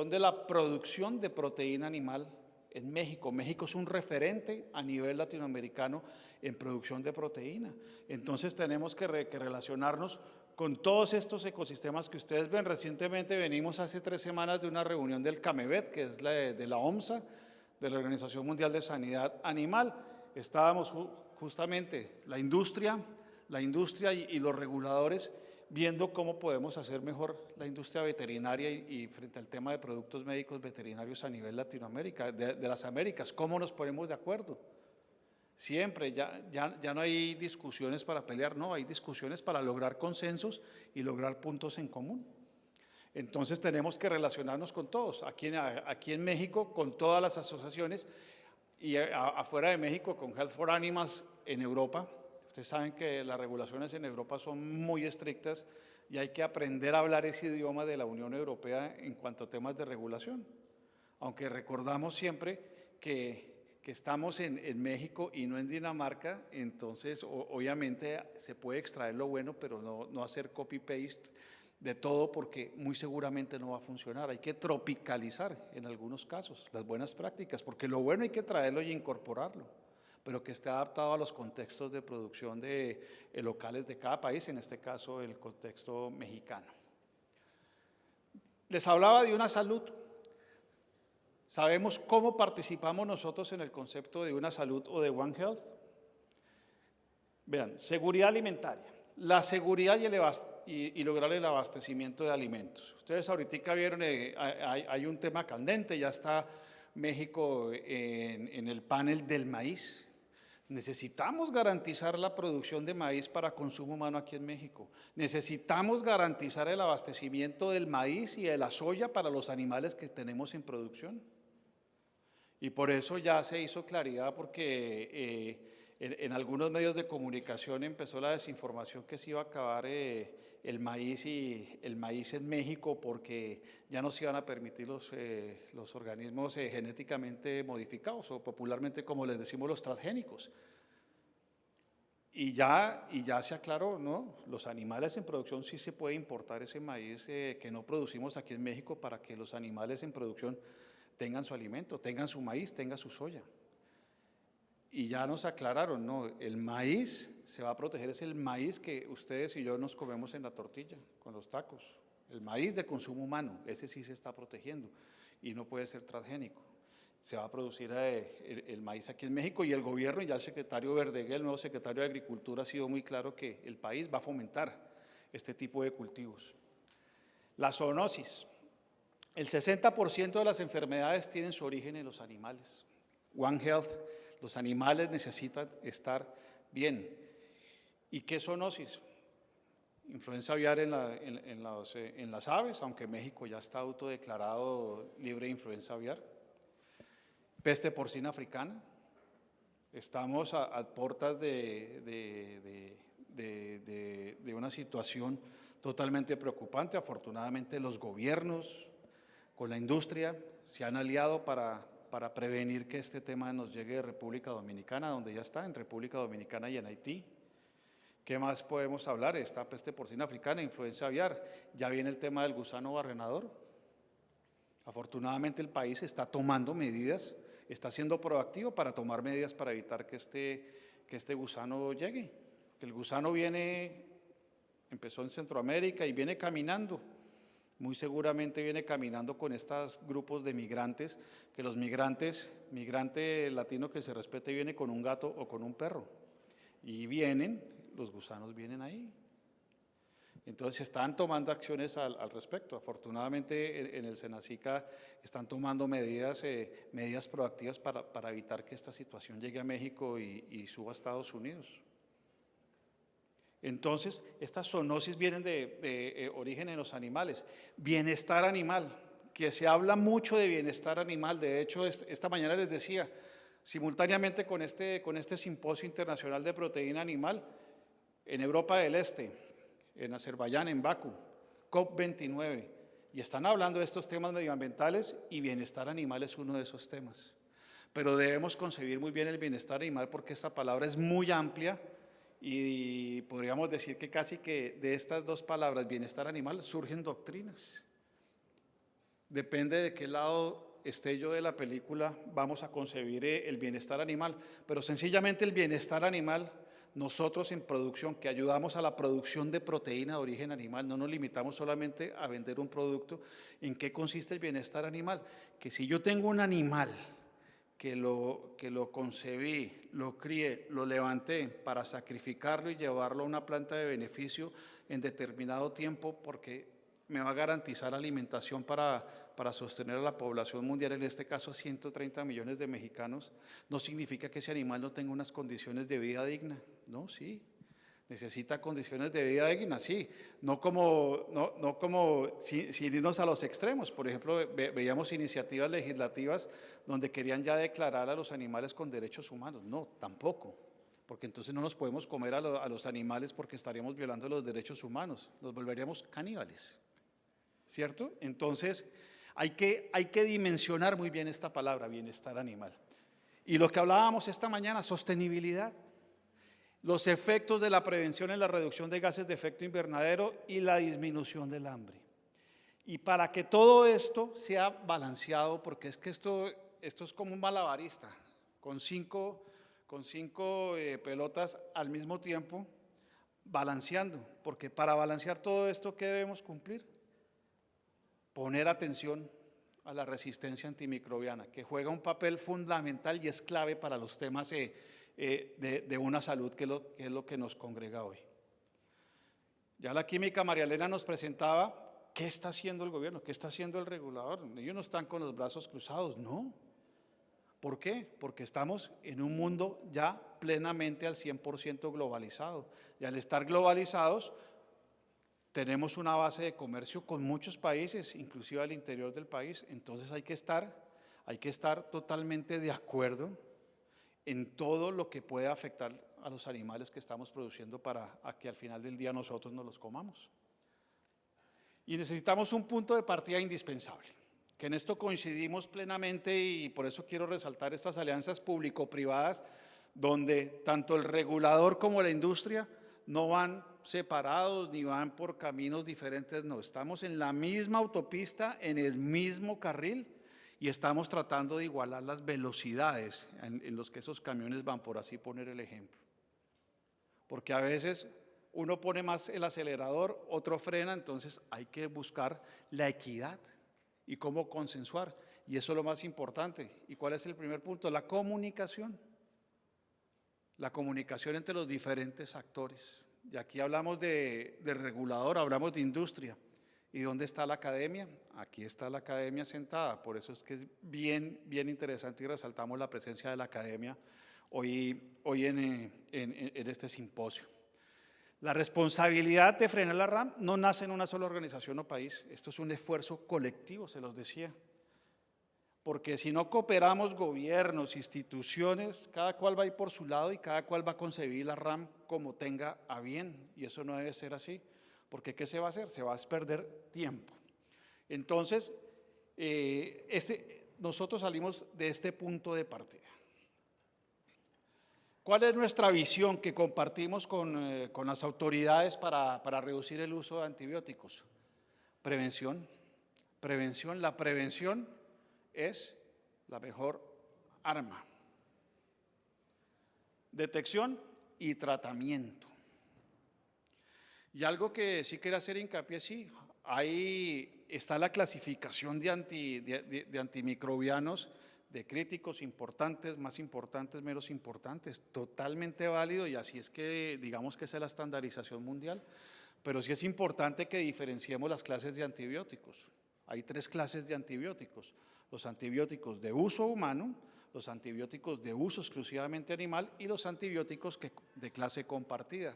de la producción de proteína animal en México. México es un referente a nivel latinoamericano en producción de proteína. Entonces tenemos que relacionarnos con todos estos ecosistemas que ustedes ven. Recientemente venimos hace 3 semanas de una reunión del CAMEVET, que es de la OMSA, de la Organización Mundial de Sanidad Animal. Estábamos justamente la industria y los reguladores viendo cómo podemos hacer mejor la industria veterinaria y frente al tema de productos médicos veterinarios a nivel Latinoamérica, de las Américas, cómo nos ponemos de acuerdo. Siempre, ya no hay discusiones para pelear, no, hay discusiones para lograr consensos y lograr puntos en común. Entonces tenemos que relacionarnos con todos, aquí en México con todas las asociaciones y afuera de México con Health for Animals en Europa. Ustedes saben que las regulaciones en Europa son muy estrictas y hay que aprender a hablar ese idioma de la Unión Europea en cuanto a temas de regulación. Aunque recordamos siempre que estamos en México y no en Dinamarca, entonces obviamente se puede extraer lo bueno, pero no hacer copy-paste de todo porque muy seguramente no va a funcionar. Hay que tropicalizar en algunos casos las buenas prácticas, porque lo bueno hay que traerlo y incorporarlo, pero que esté adaptado a los contextos de producción locales de cada país, en este caso el contexto mexicano. Les hablaba de una salud. ¿Sabemos cómo participamos nosotros en el concepto de una salud o de One Health? Vean, seguridad alimentaria, la seguridad y lograr el abastecimiento de alimentos. Ustedes ahorita vieron, hay un tema candente, ya está México en el panel del maíz. Necesitamos garantizar la producción de maíz para consumo humano aquí en México. Necesitamos garantizar el abastecimiento del maíz y de la soya para los animales que tenemos en producción. Y por eso ya se hizo claridad, porque en algunos medios de comunicación empezó la desinformación que se iba a acabar el maíz en México porque ya no se iban a permitir los organismos genéticamente modificados, o popularmente como les decimos los transgénicos. Y ya se aclaró, ¿no? Los animales en producción sí se puede importar ese maíz que no producimos aquí en México para que los animales en producción tengan su alimento, tengan su maíz, tengan su soya. Y ya nos aclararon, no, el maíz se va a proteger, es el maíz que ustedes y yo nos comemos en la tortilla, con los tacos. El maíz de consumo humano, ese sí se está protegiendo y no puede ser transgénico. Se va a producir el maíz aquí en México y el gobierno, y ya el secretario Verdeguer, el nuevo secretario de Agricultura, ha sido muy claro que el país va a fomentar este tipo de cultivos. La zoonosis. El 60% de las enfermedades tienen su origen en los animales. One Health, los animales necesitan estar bien. ¿Y qué zoonosis? Influenza aviar en las aves, aunque México ya está autodeclarado libre de influenza aviar. Peste porcina africana. Estamos a puertas de una situación totalmente preocupante. Afortunadamente los gobiernos con la industria se han aliado para prevenir que este tema nos llegue de República Dominicana, donde ya está, en República Dominicana y en Haití. ¿Qué más podemos hablar? Está peste porcina africana, influenza aviar, ya viene el tema del gusano barrenador. Afortunadamente el país está tomando medidas, está siendo proactivo para tomar medidas para evitar que este gusano llegue. El gusano empezó en Centroamérica y viene caminando. Muy seguramente viene caminando con estos grupos de migrantes, que los migrante latino que se respete viene con un gato o con un perro. Y los gusanos vienen ahí. Entonces están tomando acciones al respecto. Afortunadamente en el Senacica están tomando medidas proactivas para evitar que esta situación llegue a México y suba a Estados Unidos. Entonces, estas zoonosis vienen de origen en los animales. Bienestar animal. que se habla mucho de bienestar animal. De hecho, esta mañana les decía, simultáneamente con este simposio internacional de proteína animal, en Europa del Este, en Azerbaiyán, en Bakú, COP29, y están hablando de estos temas medioambientales y bienestar animal es uno de esos temas. Pero debemos concebir muy bien el bienestar animal porque esta palabra es muy amplia y podríamos decir que casi que de estas dos palabras, bienestar animal, surgen doctrinas. Depende de qué lado esté yo de la película, vamos a concebir el bienestar animal, pero sencillamente el bienestar animal, nosotros en producción, que ayudamos a la producción de proteína de origen animal, no nos limitamos solamente a vender un producto. ¿En qué consiste el bienestar animal? Que si yo tengo un animal que lo concebí, lo crié, lo levanté para sacrificarlo y llevarlo a una planta de beneficio en determinado tiempo, porque me va a garantizar alimentación para sostener a la población mundial, en este caso a 130 millones de mexicanos, no significa que ese animal no tenga unas condiciones de vida digna. No, sí, necesita condiciones de vida digna, sí, no como sin irnos a los extremos. Por ejemplo, veíamos iniciativas legislativas donde querían ya declarar a los animales con derechos humanos. No, tampoco, porque entonces no nos podemos comer a los animales porque estaríamos violando los derechos humanos, nos volveríamos caníbales, ¿cierto? Entonces hay que dimensionar muy bien esta palabra, bienestar animal. Y lo que hablábamos esta mañana, sostenibilidad, los efectos de la prevención en la reducción de gases de efecto invernadero y la disminución del hambre. Y para que todo esto sea balanceado, porque es que esto es como un malabarista, con cinco pelotas al mismo tiempo, balanceando, porque para balancear todo esto, ¿qué debemos cumplir? Poner atención a la resistencia antimicrobiana, que juega un papel fundamental y es clave para los temas de una salud, que es lo que nos congrega hoy. Ya la química María Elena nos presentaba qué está haciendo el gobierno, qué está haciendo el regulador. Ellos no están con los brazos cruzados, no. ¿Por qué? Porque estamos en un mundo ya plenamente al 100% globalizado. Y al estar globalizados, tenemos una base de comercio con muchos países, inclusive al interior del país. Entonces hay que estar totalmente de acuerdo en todo lo que pueda afectar a los animales que estamos produciendo para que al final del día nosotros nos los comamos. Y necesitamos un punto de partida indispensable, que en esto coincidimos plenamente, y por eso quiero resaltar estas alianzas público-privadas, donde tanto el regulador como la industria no van separados ni van por caminos diferentes, no, estamos en la misma autopista, en el mismo carril, y estamos tratando de igualar las velocidades en los que esos camiones van, por así poner el ejemplo. Porque a veces uno pone más el acelerador, otro frena, entonces hay que buscar la equidad y cómo consensuar, y eso es lo más importante. ¿Y cuál es el primer punto? La comunicación. La comunicación entre los diferentes actores. Y aquí hablamos de regulador, hablamos de industria. ¿Y dónde está la academia? Aquí está la academia sentada, por eso es que es bien interesante y resaltamos la presencia de la academia hoy en este simposio. La responsabilidad de frenar la RAM no nace en una sola organización o país, esto es un esfuerzo colectivo, se los decía. Porque si no cooperamos gobiernos, instituciones, cada cual va a ir por su lado y cada cual va a concebir la RAM como tenga a bien, y eso no debe ser así, porque ¿qué se va a hacer? Se va a perder tiempo. Entonces, nosotros salimos de este punto de partida. ¿Cuál es nuestra visión que compartimos con las autoridades para reducir el uso de antibióticos? Prevención. La prevención es la mejor arma. Detección y tratamiento. Y algo que sí quiero hacer hincapié, sí, ahí está la clasificación de antimicrobianos, de críticos, importantes, más importantes, menos importantes, totalmente válido, y así es que digamos que esa es la estandarización mundial, pero sí es importante que diferenciemos las clases de antibióticos. Hay 3 clases de antibióticos: los antibióticos de uso humano, los antibióticos de uso exclusivamente animal y los antibióticos de clase compartida.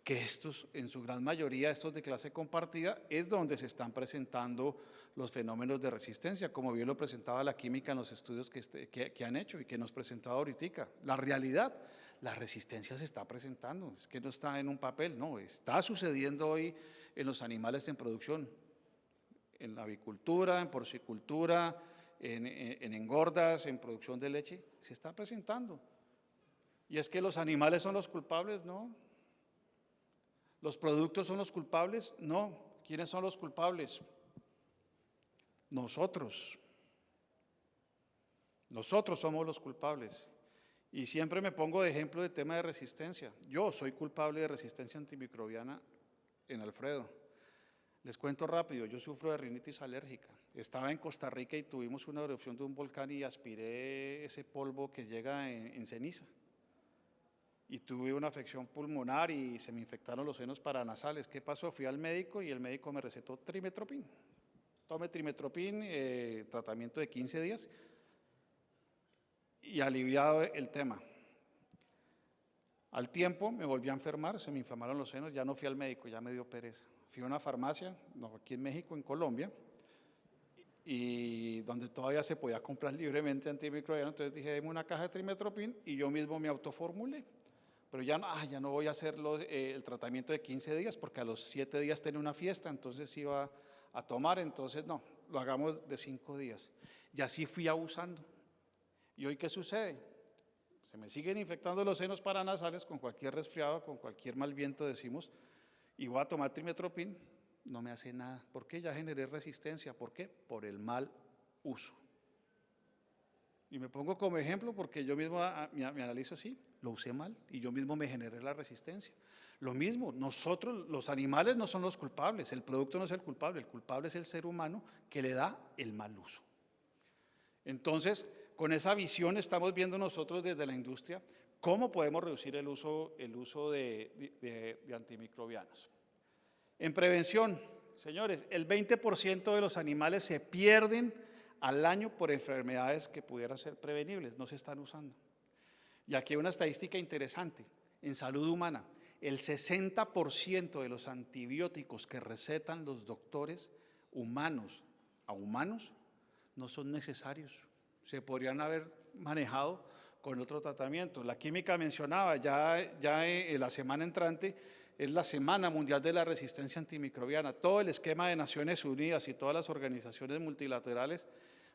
que estos, en su gran mayoría, estos de clase compartida, es donde se están presentando los fenómenos de resistencia, como bien lo presentaba la química en los estudios que han hecho y que nos presentaba ahorita. La realidad, la resistencia se está presentando, es que no está en un papel, no, está sucediendo hoy en los animales en producción, en la avicultura, en porcicultura, en engordas, en producción de leche, se está presentando. Y es que los animales son los culpables, ¿no? ¿Los productos son los culpables? No. ¿Quiénes son los culpables? Nosotros. Nosotros somos los culpables. Y siempre me pongo de ejemplo de tema de resistencia. Yo soy culpable de resistencia antimicrobiana en Alfredo. Les cuento rápido, yo sufro de rinitis alérgica. Estaba en Costa Rica y tuvimos una erupción de un volcán y aspiré ese polvo que llega en ceniza. Y tuve una afección pulmonar y se me infectaron los senos paranasales. ¿Qué pasó? Fui al médico y el médico me recetó trimetropin. Tome trimetropin, tratamiento de 15 días y aliviado el tema. Al tiempo me volví a enfermar, se me inflamaron los senos, ya no fui al médico, ya me dio pereza. Fui a una farmacia, no, aquí en México, en Colombia, y donde todavía se podía comprar libremente antimicrobiano, entonces dije, deme una caja de trimetropin y yo mismo me autoformulé. Pero ya no voy a hacer el tratamiento de 15 días porque a los 7 días tenía una fiesta, entonces iba a tomar, entonces no, lo hagamos de 5 días. Y así fui abusando. ¿Y hoy qué sucede? Se me siguen infectando los senos paranasales con cualquier resfriado, con cualquier mal viento decimos, y voy a tomar trimetropin, no me hace nada. ¿Por qué? Ya generé resistencia. ¿Por qué? Por el mal uso. Y me pongo como ejemplo porque yo mismo me analizo así, lo usé mal y yo mismo me generé la resistencia. Lo mismo, nosotros, los animales no son los culpables, el producto no es el culpable es el ser humano que le da el mal uso. Entonces, con esa visión estamos viendo nosotros desde la industria cómo podemos reducir el uso de antimicrobianos. En prevención, señores, el 20% de los animales se pierden al año por enfermedades que pudieran ser prevenibles, no se están usando. Y aquí hay una estadística interesante, en salud humana, el 60% de los antibióticos que recetan los doctores humanos a humanos no son necesarios, se podrían haber manejado con otro tratamiento. La química mencionaba, ya la semana entrante es la Semana Mundial de la Resistencia Antimicrobiana, todo el esquema de Naciones Unidas y todas las organizaciones multilaterales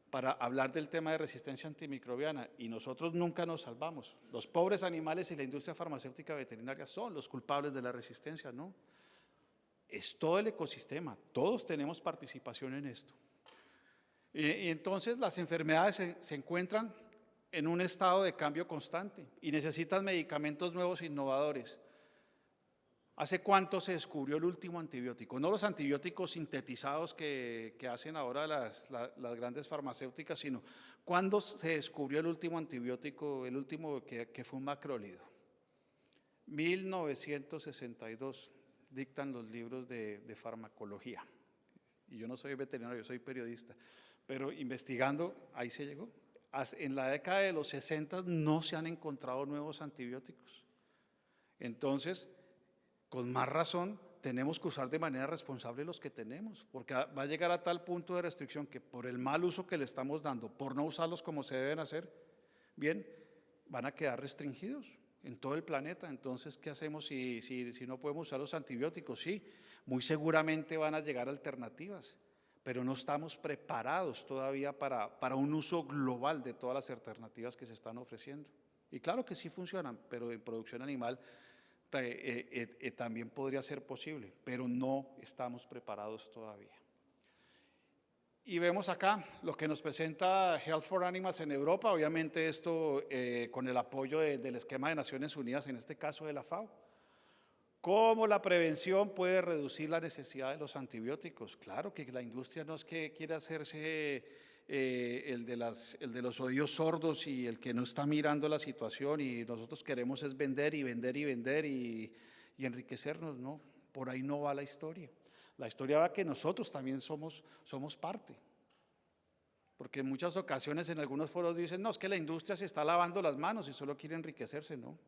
para hablar del tema de resistencia antimicrobiana y nosotros nunca nos salvamos. Los pobres animales y la industria farmacéutica veterinaria son los culpables de la resistencia, ¿no? Es todo el ecosistema, todos tenemos participación en esto. Y entonces las enfermedades se encuentran en un estado de cambio constante y necesitan medicamentos nuevos e innovadores. ¿Hace cuánto se descubrió el último antibiótico? No los antibióticos sintetizados que hacen ahora las grandes farmacéuticas, sino ¿cuándo se descubrió el último antibiótico, el último que fue un macrólido? 1962, dictan los libros de farmacología. Y yo no soy veterinario, yo soy periodista, pero investigando, ahí se llegó. En la década de los 60 no se han encontrado nuevos antibióticos. Entonces, con más razón, tenemos que usar de manera responsable los que tenemos, porque va a llegar a tal punto de restricción que por el mal uso que le estamos dando, por no usarlos como se deben hacer, bien, van a quedar restringidos en todo el planeta. Entonces, ¿qué hacemos si no podemos usar los antibióticos? Sí, muy seguramente van a llegar alternativas, pero no estamos preparados todavía para un uso global de todas las alternativas que se están ofreciendo. Y claro que sí funcionan, pero en producción animal también podría ser posible, pero no estamos preparados todavía. Y vemos acá lo que nos presenta Health for Animals en Europa, obviamente esto con el apoyo del esquema de Naciones Unidas, en este caso de la FAO. ¿Cómo la prevención puede reducir la necesidad de los antibióticos? Claro que la industria no es que quiera hacerse el de los oídos sordos y el que no está mirando la situación y nosotros queremos es vender y vender y vender y enriquecernos, no, por ahí no va la historia. La historia va que nosotros también somos parte, porque en muchas ocasiones en algunos foros dicen, no, es que la industria se está lavando las manos y solo quiere enriquecerse, no.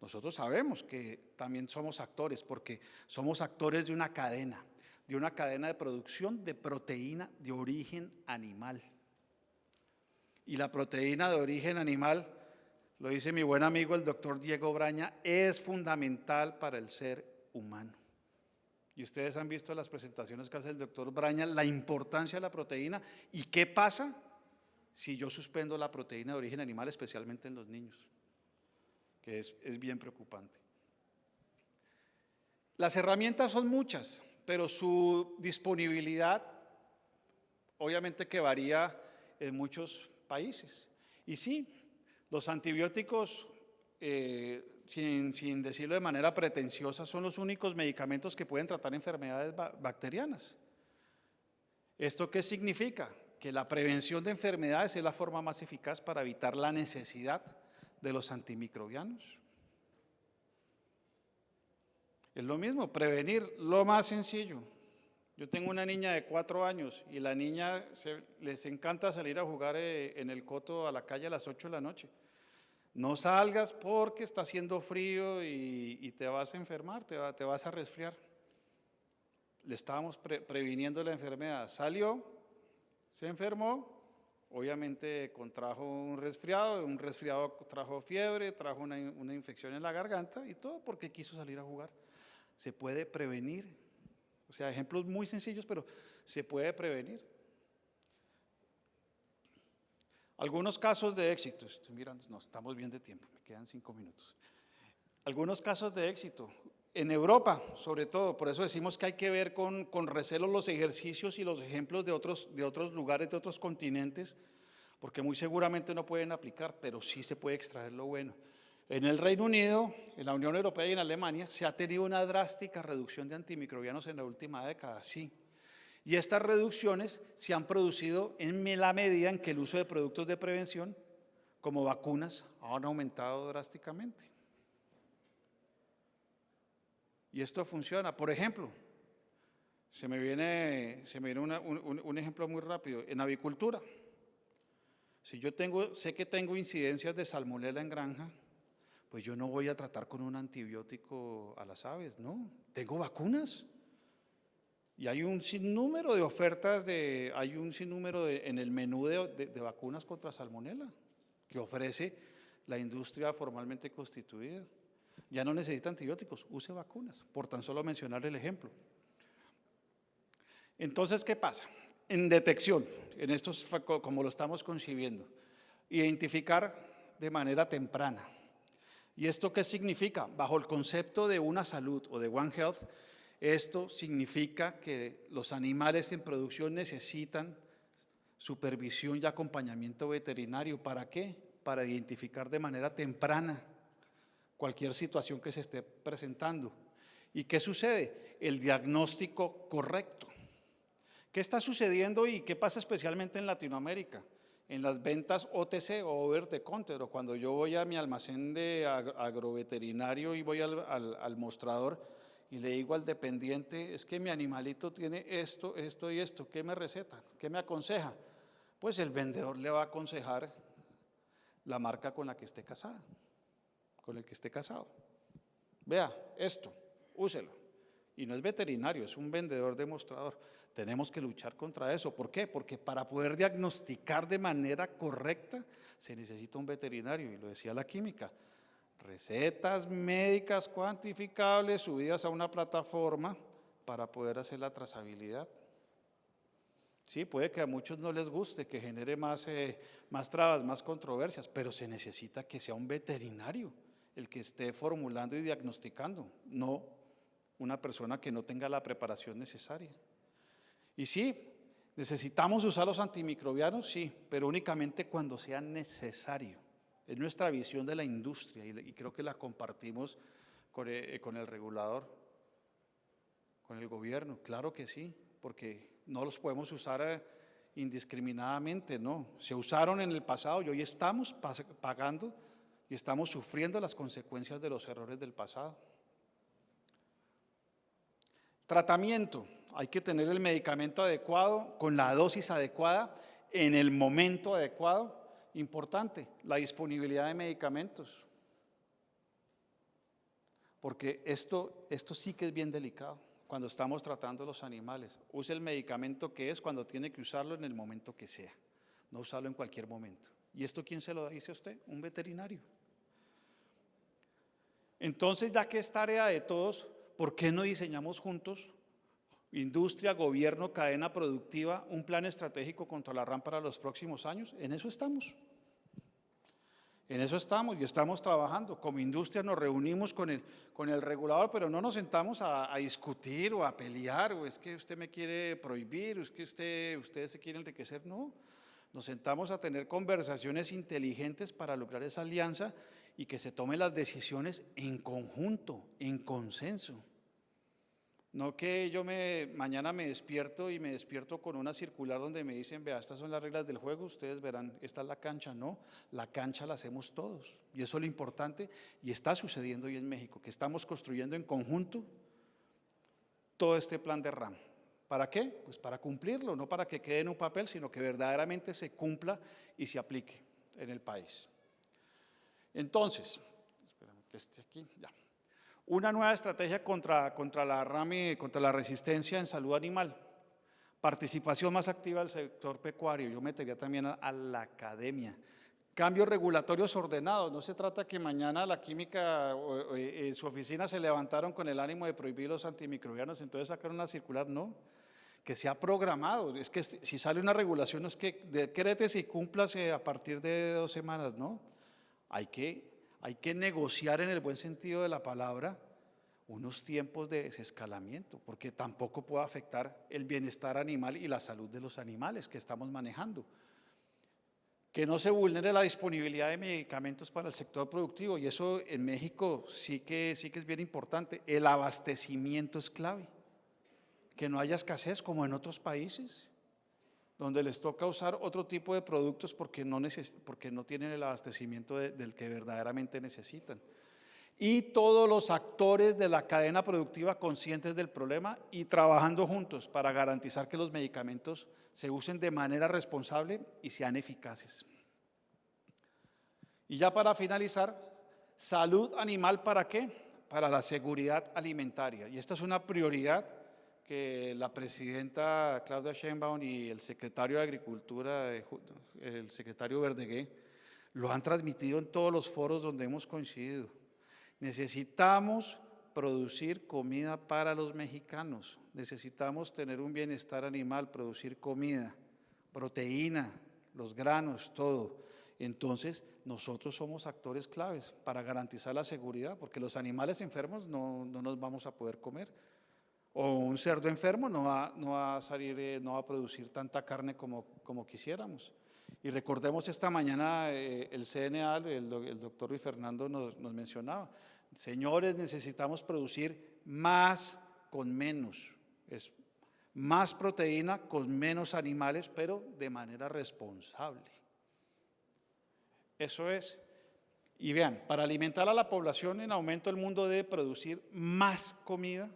Nosotros sabemos que también somos actores, porque somos actores de una cadena de producción de proteína de origen animal. Y la proteína de origen animal, lo dice mi buen amigo el doctor Diego Braña, es fundamental para el ser humano. Y ustedes han visto las presentaciones que hace el doctor Braña, la importancia de la proteína y qué pasa si yo suspendo la proteína de origen animal, especialmente en los niños, que es bien preocupante. Las herramientas son muchas, pero su disponibilidad obviamente que varía en muchos países. Y sí, los antibióticos, sin decirlo de manera pretenciosa, son los únicos medicamentos que pueden tratar enfermedades bacterianas. ¿Esto qué significa? Que la prevención de enfermedades es la forma más eficaz para evitar la necesidad de los antimicrobianos. Es lo mismo, prevenir, lo más sencillo. Yo tengo una niña de 4 años y la niña les encanta salir a jugar en el coto a la calle a las 8 de la noche. No salgas porque está haciendo frío y te vas a enfermar, te vas a resfriar. Le estábamos previniendo la enfermedad. Salió, se enfermó, obviamente contrajo un resfriado trajo fiebre, trajo una infección en la garganta y todo porque quiso salir a jugar. Se puede prevenir. O sea, ejemplos muy sencillos, pero se puede prevenir. Algunos casos de éxito, estoy mirando, no, estamos bien de tiempo, me quedan 5 minutos. Algunos casos de éxito, en Europa sobre todo, por eso decimos que hay que ver con recelo los ejercicios y los ejemplos de otros lugares, de otros continentes, porque muy seguramente no pueden aplicar, pero sí se puede extraer lo bueno. En el Reino Unido, en la Unión Europea y en Alemania se ha tenido una drástica reducción de antimicrobianos en la última década, sí. Y estas reducciones se han producido en la medida en que el uso de productos de prevención, como vacunas, han aumentado drásticamente. Y esto funciona. Por ejemplo, se me viene un ejemplo muy rápido. En avicultura, si yo sé que tengo incidencias de salmonela en granja, pues yo no voy a tratar con un antibiótico a las aves, no, tengo vacunas. Y hay un sinnúmero de ofertas, hay un sinnúmero en el menú de vacunas contra salmonela que ofrece la industria formalmente constituida. Ya no necesita antibióticos, use vacunas, por tan solo mencionar el ejemplo. Entonces, ¿qué pasa? En detección, en estos, como lo estamos concibiendo, identificar de manera temprana. ¿Y esto qué significa? Bajo el concepto de una salud o de One Health, esto significa que los animales en producción necesitan supervisión y acompañamiento veterinario. ¿Para qué? Para identificar de manera temprana cualquier situación que se esté presentando. ¿Y qué sucede? El diagnóstico correcto. ¿Qué está sucediendo y qué pasa especialmente en Latinoamérica? En las ventas OTC o over the counter, o cuando yo voy a mi almacén de agroveterinario y voy al mostrador y le digo al dependiente, es que mi animalito tiene esto, esto y esto, ¿qué me receta? ¿Qué me aconseja? Pues el vendedor le va a aconsejar la marca con la que esté casada, con el que esté casado. Vea, esto, úselo. Y no es veterinario, es un vendedor demostrador. Tenemos que luchar contra eso. ¿Por qué? Porque para poder diagnosticar de manera correcta se necesita un veterinario, y lo decía la química. Recetas médicas cuantificables subidas a una plataforma para poder hacer la trazabilidad. Sí, puede que a muchos no les guste, que genere más trabas, más controversias, pero se necesita que sea un veterinario el que esté formulando y diagnosticando, no una persona que no tenga la preparación necesaria. Y sí, necesitamos usar los antimicrobianos, sí, pero únicamente cuando sea necesario. Es nuestra visión de la industria y creo que la compartimos con el regulador, con el gobierno, claro que sí, porque no los podemos usar indiscriminadamente, no. Se usaron en el pasado y hoy estamos pagando y estamos sufriendo las consecuencias de los errores del pasado. Tratamiento. Hay que tener el medicamento adecuado, con la dosis adecuada, en el momento adecuado. Importante, la disponibilidad de medicamentos. porque esto sí que es bien delicado cuando estamos tratando los animales. Use el medicamento que es cuando tiene que usarlo en el momento que sea, no usarlo en cualquier momento. ¿Y esto quién se lo dice a usted? Un veterinario. Entonces, ya que es tarea de todos, ¿por qué no diseñamos juntos, industria, gobierno, cadena productiva, un plan estratégico contra la RAM para los próximos años? En eso estamos. En eso estamos y estamos trabajando. Como industria nos reunimos con el regulador, pero no nos sentamos a discutir o a pelear, o es que usted me quiere prohibir, o es que ustedes se quieren enriquecer. No, nos sentamos a tener conversaciones inteligentes para lograr esa alianza y que se tomen las decisiones en conjunto, en consenso. No que yo mañana me despierto con una circular donde me dicen, vea, estas son las reglas del juego, ustedes verán, esta es la cancha. No, la cancha la hacemos todos. Y eso es lo importante y está sucediendo hoy en México, que estamos construyendo en conjunto todo este plan de RAM. ¿Para qué? Pues para cumplirlo, no para que quede en un papel, sino que verdaderamente se cumpla y se aplique en el país. Entonces, espérame que esté aquí, ya. Una nueva estrategia contra la RAM y contra la resistencia en salud animal. Participación más activa del sector pecuario. Yo metería también a la academia. Cambios regulatorios ordenados. No se trata que mañana la química en su oficina se levantaron con el ánimo de prohibir los antimicrobianos, entonces sacaron una circular. No, que sea programado. Es que si sale una regulación no es que decrétese y cúmplase a partir de 2 semanas, no. Hay que negociar en el buen sentido de la palabra unos tiempos de desescalamiento, porque tampoco puede afectar el bienestar animal y la salud de los animales que estamos manejando. Que no se vulnere la disponibilidad de medicamentos para el sector productivo, y eso en México sí que es bien importante. El abastecimiento es clave, que no haya escasez como en otros países, donde les toca usar otro tipo de productos porque no tienen el abastecimiento del que verdaderamente necesitan. Y todos los actores de la cadena productiva conscientes del problema y trabajando juntos para garantizar que los medicamentos se usen de manera responsable y sean eficaces. Y ya para finalizar, salud animal, ¿para qué? Para la seguridad alimentaria. Y esta es una prioridad que la presidenta Claudia Sheinbaum y el secretario de Agricultura, el secretario Verdeguer, lo han transmitido en todos los foros donde hemos coincidido. Necesitamos producir comida para los mexicanos, necesitamos tener un bienestar animal, producir comida, proteína, los granos, todo. Entonces, nosotros somos actores claves para garantizar la seguridad, porque los animales enfermos no nos vamos a poder comer. O un cerdo enfermo no va a producir tanta carne como quisiéramos. Y recordemos esta mañana el CNA, el doctor Luis Fernando nos mencionaba, señores, necesitamos producir más con menos, es más proteína con menos animales, pero de manera responsable. Eso es. Y vean, para alimentar a la población en aumento, el mundo debe producir más comida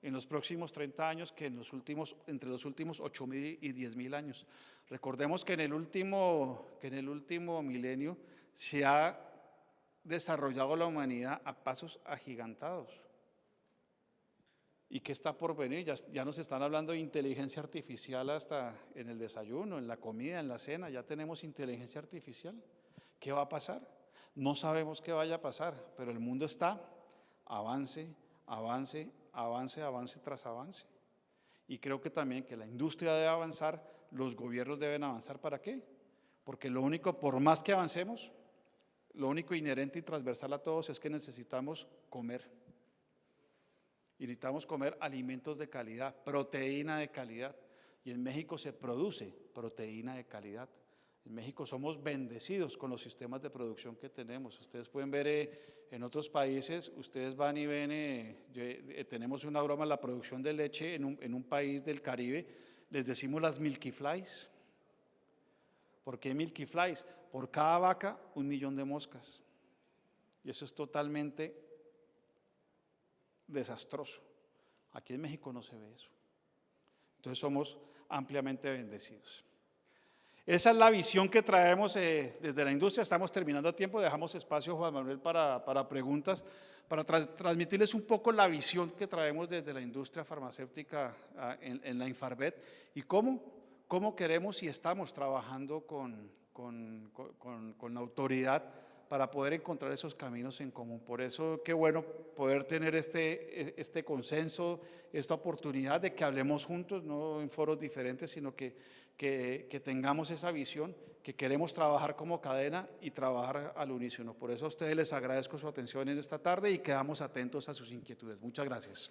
en los próximos 30 años que entre los últimos 8.000 y 10.000 años. Recordemos que en el último milenio se ha desarrollado la humanidad a pasos agigantados. ¿Y qué está por venir? Ya nos están hablando de inteligencia artificial hasta en el desayuno, en la comida, en la cena, ya tenemos inteligencia artificial. ¿Qué va a pasar? No sabemos qué vaya a pasar, pero el mundo está avance tras avance. Y creo que también que la industria debe avanzar, los gobiernos deben avanzar. ¿Para qué? Porque por más que avancemos, lo único inherente y transversal a todos es que necesitamos comer. Y necesitamos comer alimentos de calidad, proteína de calidad. Y en México se produce proteína de calidad. En México somos bendecidos con los sistemas de producción que tenemos. Ustedes pueden ver en otros países, ustedes van y ven, tenemos una broma en la producción de leche en un país del Caribe, les decimos las Milky Flies. ¿Por qué Milky Flies? Por cada vaca, 1 millón de moscas. Y eso es totalmente desastroso. Aquí en México no se ve eso. Entonces somos ampliamente bendecidos. Esa es la visión que traemos desde la industria. Estamos terminando a tiempo, dejamos espacio, Juan Manuel, para preguntas, para transmitirles un poco la visión que traemos desde la industria farmacéutica en la Infarvet y cómo queremos y estamos trabajando con la autoridad para poder encontrar esos caminos en común. Por eso, qué bueno poder tener este consenso, esta oportunidad de que hablemos juntos, no en foros diferentes, sino que tengamos esa visión, que queremos trabajar como cadena y trabajar al unísono. Por eso a ustedes les agradezco su atención en esta tarde y quedamos atentos a sus inquietudes. Muchas gracias.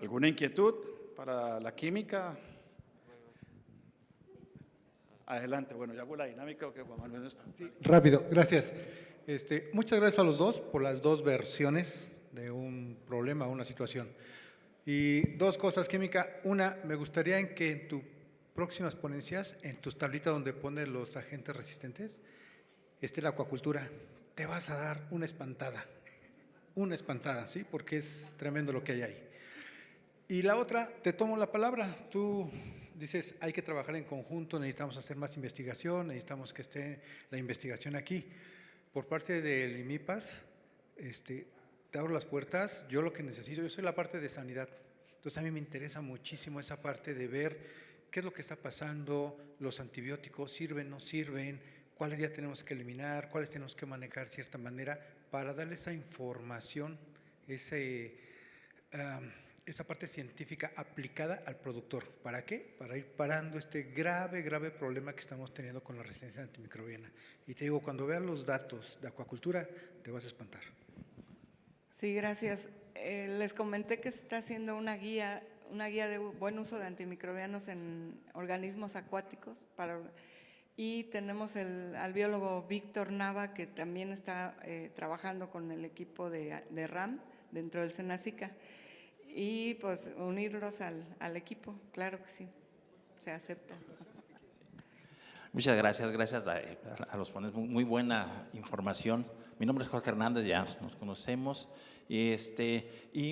¿Alguna inquietud para la química? Adelante, bueno, ya hago la dinámica o que Juan Manuel no está. Sí, rápido, gracias. Muchas gracias a los dos por las dos versiones de un problema, una situación. Y dos cosas, química. Una, me gustaría en que en tus próximas ponencias, en tus tablitas donde pones los agentes resistentes, esté la acuacultura. Te vas a dar una espantada, ¿sí? Porque es tremendo lo que hay ahí. Y la otra, te tomo la palabra, tú dices, hay que trabajar en conjunto, necesitamos hacer más investigación, necesitamos que esté la investigación aquí. Por parte del IMIPAS, te abro las puertas, yo lo que necesito, yo soy la parte de sanidad, entonces a mí me interesa muchísimo esa parte de ver qué es lo que está pasando, los antibióticos sirven, no sirven, cuáles ya tenemos que eliminar, cuáles tenemos que manejar de cierta manera, para darle esa información, esa parte científica aplicada al productor. ¿Para qué? Para ir parando este grave problema que estamos teniendo con la resistencia antimicrobiana. Y te digo, cuando veas los datos de acuacultura, te vas a espantar. Sí, gracias. Les comenté que se está haciendo una guía de buen uso de antimicrobianos en organismos acuáticos y tenemos al biólogo Víctor Nava, que también está trabajando con el equipo de RAM dentro del Senacica. Y pues unirlos al equipo, claro que sí, se acepta. Muchas gracias a los ponentes, muy buena información. Mi nombre es Jorge Hernández, ya nos conocemos, y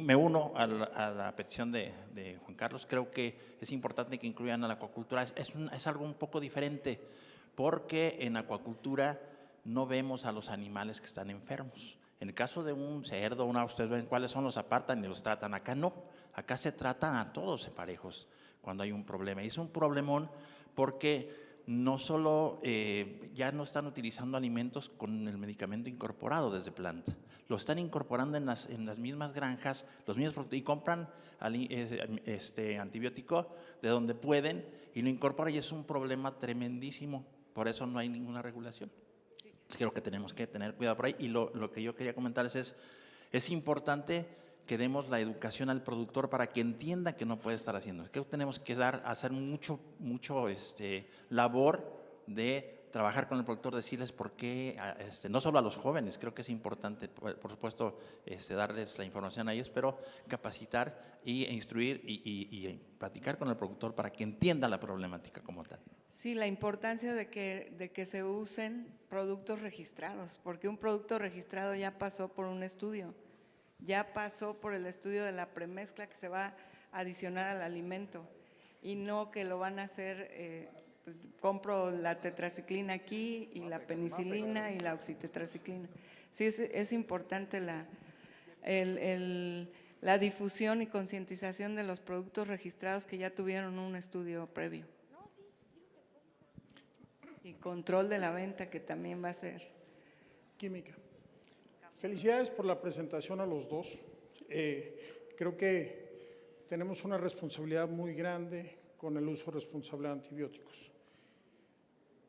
me uno a la petición de Juan Carlos. Creo que es importante que incluyan a la acuacultura, es algo un poco diferente, porque en acuacultura no vemos a los animales que están enfermos. En el caso de un cerdo, ustedes ven cuáles son, los apartan y los tratan. Acá no, acá se tratan a todos parejos cuando hay un problema. Y es un problemón porque no solo ya no están utilizando alimentos con el medicamento incorporado desde planta, lo están incorporando en las mismas granjas, los mismos productos, y compran antibiótico de donde pueden y lo incorporan, y es un problema tremendísimo. Por eso no hay ninguna regulación. Creo que tenemos que tener cuidado por ahí. Y lo que yo quería comentarles es importante que demos la educación al productor para que entienda que no puede estar haciendo. Creo que tenemos que hacer mucho labor de trabajar con el productor, decirles por qué, no solo a los jóvenes, creo que es importante, por supuesto, darles la información a ellos, pero capacitar e instruir y platicar con el productor para que entienda la problemática como tal. Sí, la importancia de que se usen productos registrados, porque un producto registrado ya pasó por un estudio, ya pasó por el estudio de la premezcla que se va a adicionar al alimento, y no que lo van a hacer, pues compro la tetraciclina aquí y la penicilina y la oxitetraciclina. Sí, es importante la difusión y concientización de los productos registrados que ya tuvieron un estudio previo. Y control de la venta, que también va a ser. Química. Felicidades por la presentación a los dos. Creo que tenemos una responsabilidad muy grande con el uso responsable de antibióticos.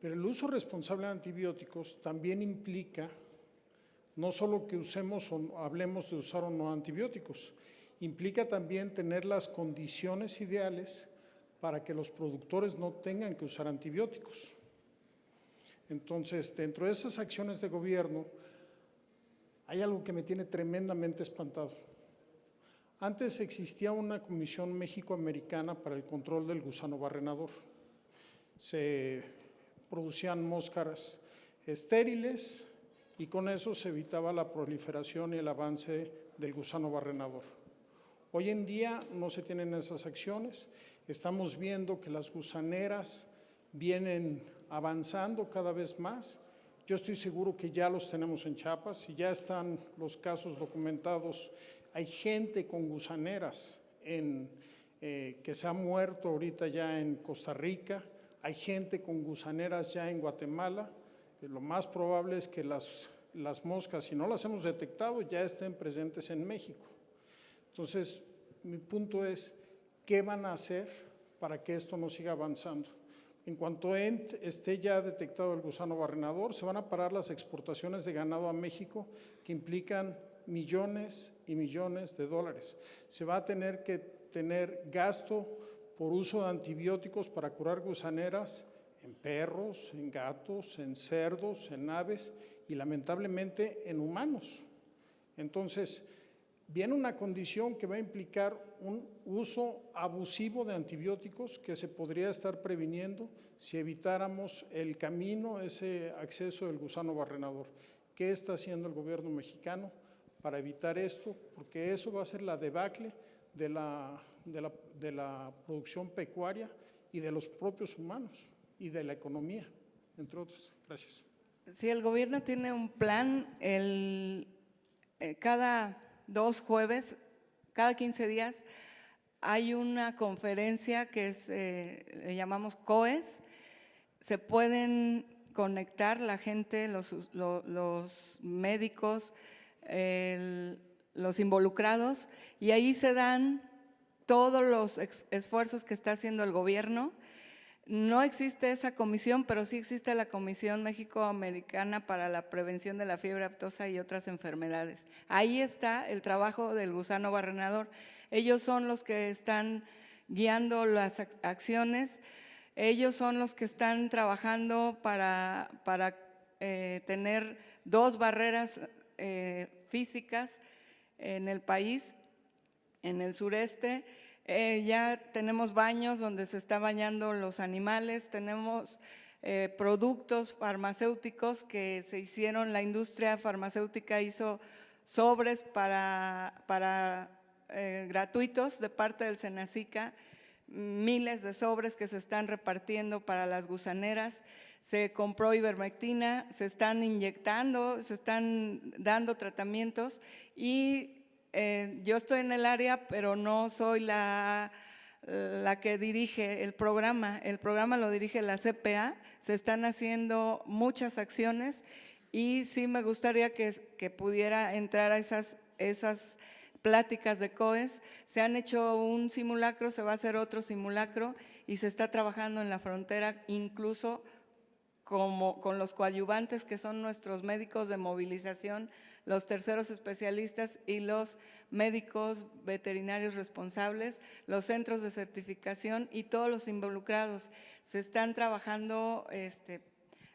Pero el uso responsable de antibióticos también implica no solo que usemos o hablemos de usar o no antibióticos, implica también tener las condiciones ideales para que los productores no tengan que usar antibióticos. Entonces, dentro de esas acciones de gobierno, hay algo que me tiene tremendamente espantado. Antes existía una Comisión México-Americana para el control del gusano barrenador. Se producían moscas estériles y con eso se evitaba la proliferación y el avance del gusano barrenador. Hoy en día no se tienen esas acciones, estamos viendo que las gusaneras vienen avanzando cada vez más. Yo estoy seguro que ya los tenemos en Chiapas y ya están los casos documentados. Hay gente con gusaneras que se ha muerto ahorita ya en Costa Rica, hay gente con gusaneras ya en Guatemala. Lo más probable es que las moscas, si no las hemos detectado, ya estén presentes en México. Entonces, mi punto es, ¿qué van a hacer para que esto no siga avanzando? En cuanto esté ya detectado el gusano barrenador, se van a parar las exportaciones de ganado a México, que implican millones y millones de dólares. Se va a tener que tener gasto por uso de antibióticos para curar gusaneras en perros, en gatos, en cerdos, en aves y lamentablemente en humanos. Entonces, viene una condición que va a implicar un uso abusivo de antibióticos que se podría estar previniendo si evitáramos el camino, ese acceso del gusano barrenador. ¿Qué está haciendo el gobierno mexicano para evitar esto? Porque eso va a ser la debacle de la producción pecuaria y de los propios humanos y de la economía, entre otras. Gracias. Sí, el gobierno tiene un plan, cada 2 jueves, cada 15 días, hay una conferencia que le llamamos COES. Se pueden conectar la gente, los médicos, los involucrados, y ahí se dan todos los esfuerzos que está haciendo el gobierno. No existe esa comisión, pero sí existe la Comisión México-Americana para la Prevención de la Fiebre Aftosa y otras enfermedades. Ahí está el trabajo del gusano barrenador. Ellos son los que están guiando las acciones, ellos son los que están trabajando para tener 2 barreras físicas en el país, en el sureste. Ya tenemos baños donde se está bañando los animales, tenemos productos farmacéuticos que se hicieron, la industria farmacéutica hizo sobres gratuitos de parte del Senacica, miles de sobres que se están repartiendo para las gusaneras. Se compró ivermectina, se están inyectando, se están dando tratamientos y yo estoy en el área, pero no soy la que dirige el programa lo dirige la CPA, se están haciendo muchas acciones y sí me gustaría que pudiera entrar a esas pláticas de COES. Se han hecho un simulacro, se va a hacer otro simulacro y se está trabajando en la frontera, incluso con los coadyuvantes que son nuestros médicos de movilización, los terceros especialistas y los médicos veterinarios responsables, los centros de certificación y todos los involucrados. Se están trabajando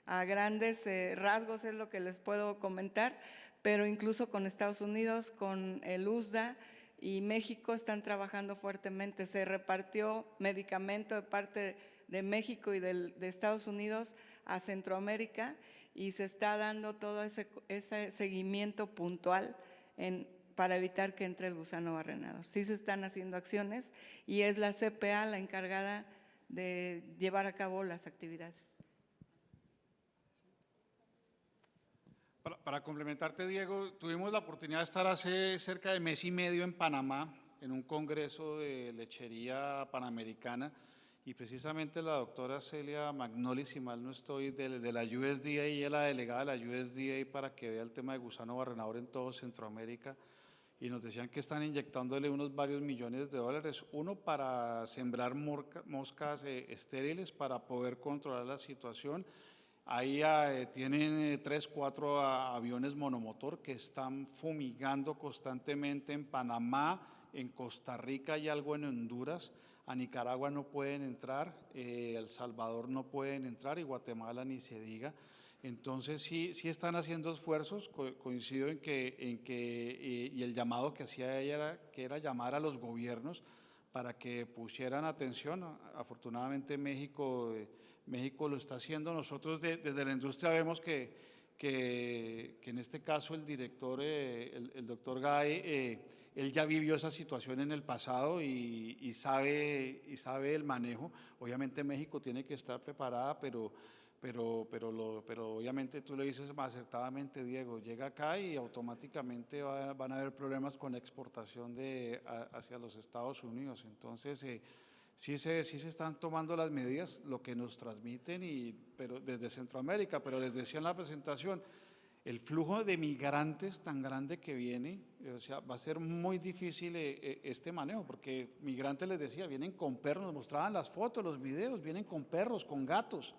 a grandes rasgos, es lo que les puedo comentar, pero incluso con Estados Unidos, con el USDA y México están trabajando fuertemente. Se repartió medicamento de parte de México y de Estados Unidos a Centroamérica y se está dando todo ese seguimiento puntual para evitar que entre el gusano barrenador. Sí se están haciendo acciones y es la CPA la encargada de llevar a cabo las actividades. Para complementarte, Diego, tuvimos la oportunidad de estar hace cerca de mes y medio en Panamá, en un congreso de lechería panamericana, y precisamente la doctora Celia Magnoli, si mal no estoy, de la USDA, y ella la delegada de la USDA para que vea el tema de gusano barrenador en todo Centroamérica, y nos decían que están inyectándole unos varios millones de dólares, uno para sembrar moscas estériles para poder controlar la situación. Ahí tienen 3, 4 aviones monomotor que están fumigando constantemente en Panamá, en Costa Rica y algo en Honduras. A Nicaragua no pueden entrar, El Salvador no pueden entrar y Guatemala ni se diga. Entonces sí están haciendo esfuerzos, coincido en que y el llamado que hacía ella era llamar a los gobiernos para que pusieran atención. Afortunadamente México lo está haciendo. Nosotros desde la industria vemos que que en este caso el director, el doctor Gae, él ya vivió esa situación en el pasado y sabe el manejo. Obviamente México tiene que estar preparada, pero obviamente tú lo dices más acertadamente, Diego, llega acá y automáticamente van a haber problemas con la exportación hacia los Estados Unidos. Entonces, sí se están tomando las medidas, lo que nos transmiten, pero desde Centroamérica, pero les decía en la presentación, el flujo de migrantes tan grande que viene, o sea, va a ser muy difícil este manejo, porque migrantes, les decía, vienen con perros, nos mostraban las fotos, los videos, vienen con perros, con gatos.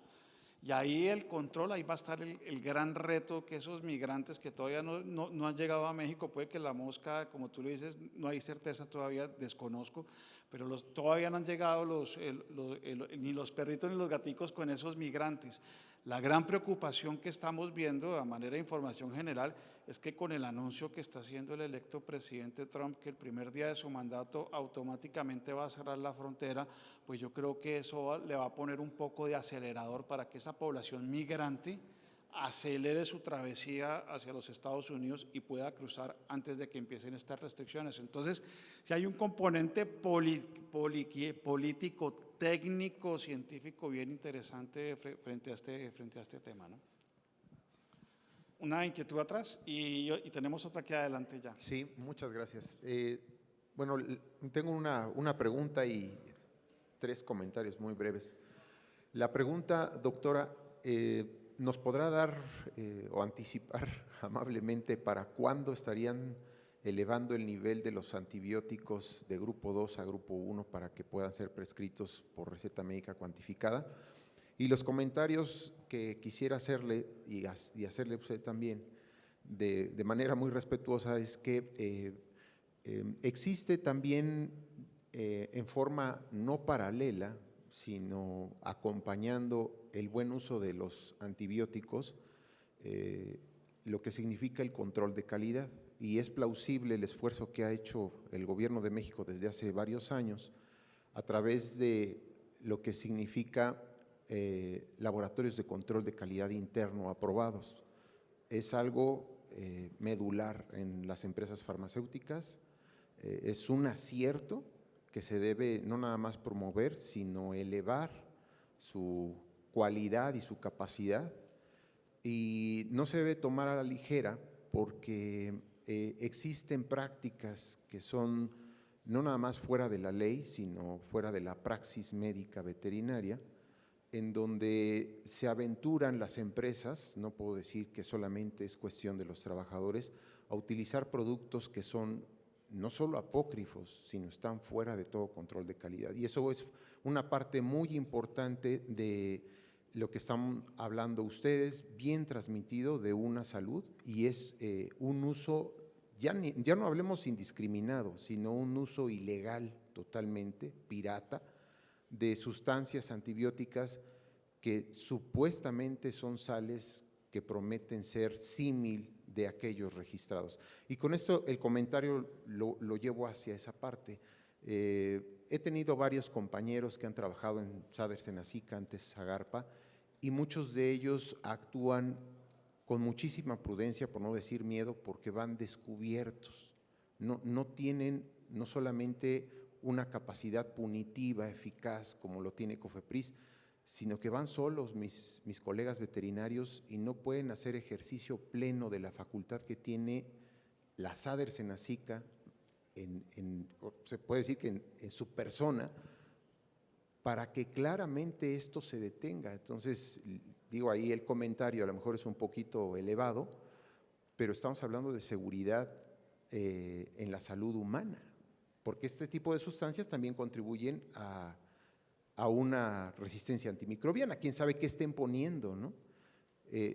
Y ahí el control, ahí va a estar el gran reto, que esos migrantes que todavía no han llegado a México, puede que la mosca, como tú le dices, no hay certeza todavía, desconozco, pero todavía no han llegado ni los perritos ni los gaticos con esos migrantes. La gran preocupación que estamos viendo a manera de información general es que con el anuncio que está haciendo el electo presidente Trump, que el primer día de su mandato automáticamente va a cerrar la frontera, pues yo creo que eso le va a poner un poco de acelerador para que esa población migrante acelere su travesía hacia los Estados Unidos y pueda cruzar antes de que empiecen estas restricciones. Entonces, si hay un componente político, técnico, científico bien interesante frente a este tema, ¿no? Una inquietud atrás y tenemos otra aquí adelante ya. Sí, muchas gracias. Bueno, tengo una pregunta y 3 comentarios muy breves. La pregunta, doctora, ¿nos podrá dar o anticipar amablemente para cuándo estarían elevando el nivel de los antibióticos de grupo 2 a grupo 1 para que puedan ser prescritos por receta médica cuantificada? Y los comentarios que quisiera hacerle y hacerle usted también de manera muy respetuosa es que existe también en forma no paralela, sino acompañando el buen uso de los antibióticos, lo que significa el control de calidad. Y es plausible el esfuerzo que ha hecho el Gobierno de México desde hace varios años a través de lo que significa laboratorios de control de calidad interno aprobados. Es algo medular en las empresas farmacéuticas, es un acierto que se debe no nada más promover, sino elevar su cualidad y su capacidad, y no se debe tomar a la ligera porque existen prácticas que son no nada más fuera de la ley, sino fuera de la praxis médica veterinaria, en donde se aventuran las empresas, no puedo decir que solamente es cuestión de los trabajadores, a utilizar productos que son no solo apócrifos, sino están fuera de todo control de calidad. Y eso es una parte muy importante de lo que están hablando ustedes, bien transmitido de una salud, y es un uso, ya no hablemos indiscriminado, sino un uso ilegal totalmente, pirata, de sustancias antibióticas que supuestamente son sales que prometen ser símil de aquellos registrados. Y con esto el comentario lo llevo hacia esa parte. He tenido varios compañeros que han trabajado en Sader Senacica, antes Zagarpa, y muchos de ellos actúan con muchísima prudencia, por no decir miedo, porque van descubiertos. No tienen no solamente una capacidad punitiva eficaz como lo tiene COFEPRIS, sino que van solos mis colegas veterinarios y no pueden hacer ejercicio pleno de la facultad que tiene la Sader Senacica, se puede decir que en su persona, para que claramente esto se detenga. Entonces, digo, ahí el comentario a lo mejor es un poquito elevado, pero estamos hablando de seguridad en la salud humana, porque este tipo de sustancias también contribuyen a una resistencia antimicrobiana. ¿Quién sabe qué estén poniendo, no?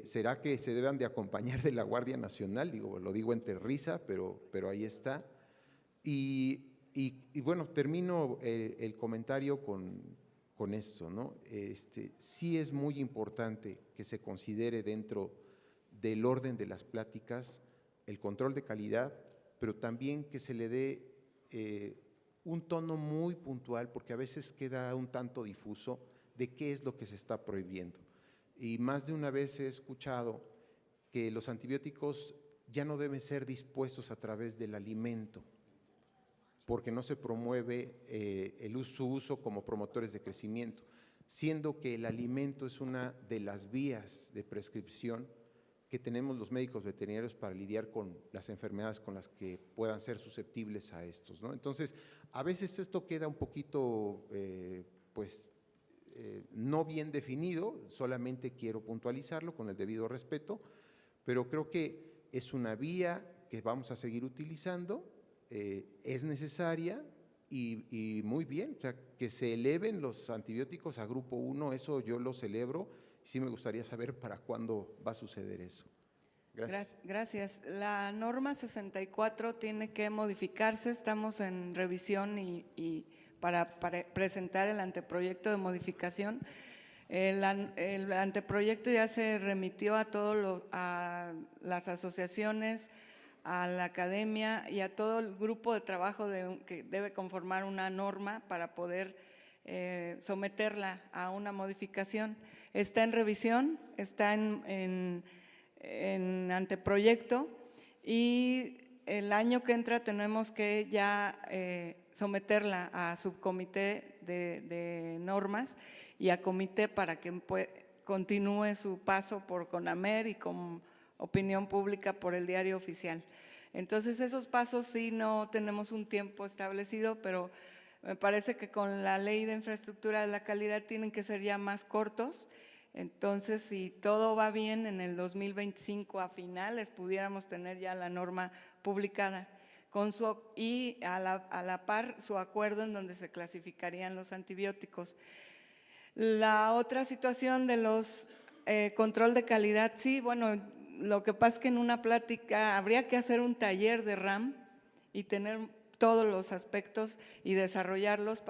¿Será que se deban de acompañar de la Guardia Nacional? Lo digo entre risa, pero ahí está. Y bueno, termino el comentario con esto, ¿no? Sí es muy importante que se considere dentro del orden de las pláticas el control de calidad, pero también que se le dé un tono muy puntual, porque a veces queda un tanto difuso de qué es lo que se está prohibiendo. Y más de una vez he escuchado que los antibióticos ya no deben ser dispuestos a través del alimento, porque no se promueve su uso como promotores de crecimiento, siendo que el alimento es una de las vías de prescripción que tenemos los médicos veterinarios para lidiar con las enfermedades con las que puedan ser susceptibles a estos, ¿no? Entonces, a veces esto queda un poquito, no bien definido, solamente quiero puntualizarlo con el debido respeto, pero creo que es una vía que vamos a seguir utilizando, es necesaria y muy bien, o sea, que se eleven los antibióticos a grupo 1, eso yo lo celebro. Sí me gustaría saber para cuándo va a suceder eso. Gracias. Gracias. La norma 64 tiene que modificarse, estamos en revisión y para presentar el anteproyecto de modificación. El anteproyecto ya se remitió a las asociaciones, a la academia y a todo el grupo de trabajo que debe conformar una norma para poder someterla a una modificación. Está en revisión, está en anteproyecto y el año que entra tenemos que ya someterla a subcomité de normas y a comité para que continúe su paso por CONAMER y con opinión pública por el diario oficial. Entonces esos pasos sí no tenemos un tiempo establecido, pero me parece que con la ley de infraestructura de la calidad tienen que ser ya más cortos. Entonces, si todo va bien, en el 2025 a finales pudiéramos tener ya la norma publicada y a la par su acuerdo en donde se clasificarían los antibióticos. La otra situación de los control de calidad, sí, bueno, lo que pasa es que en una plática habría que hacer un taller de RAM y tener todos los aspectos y desarrollarlos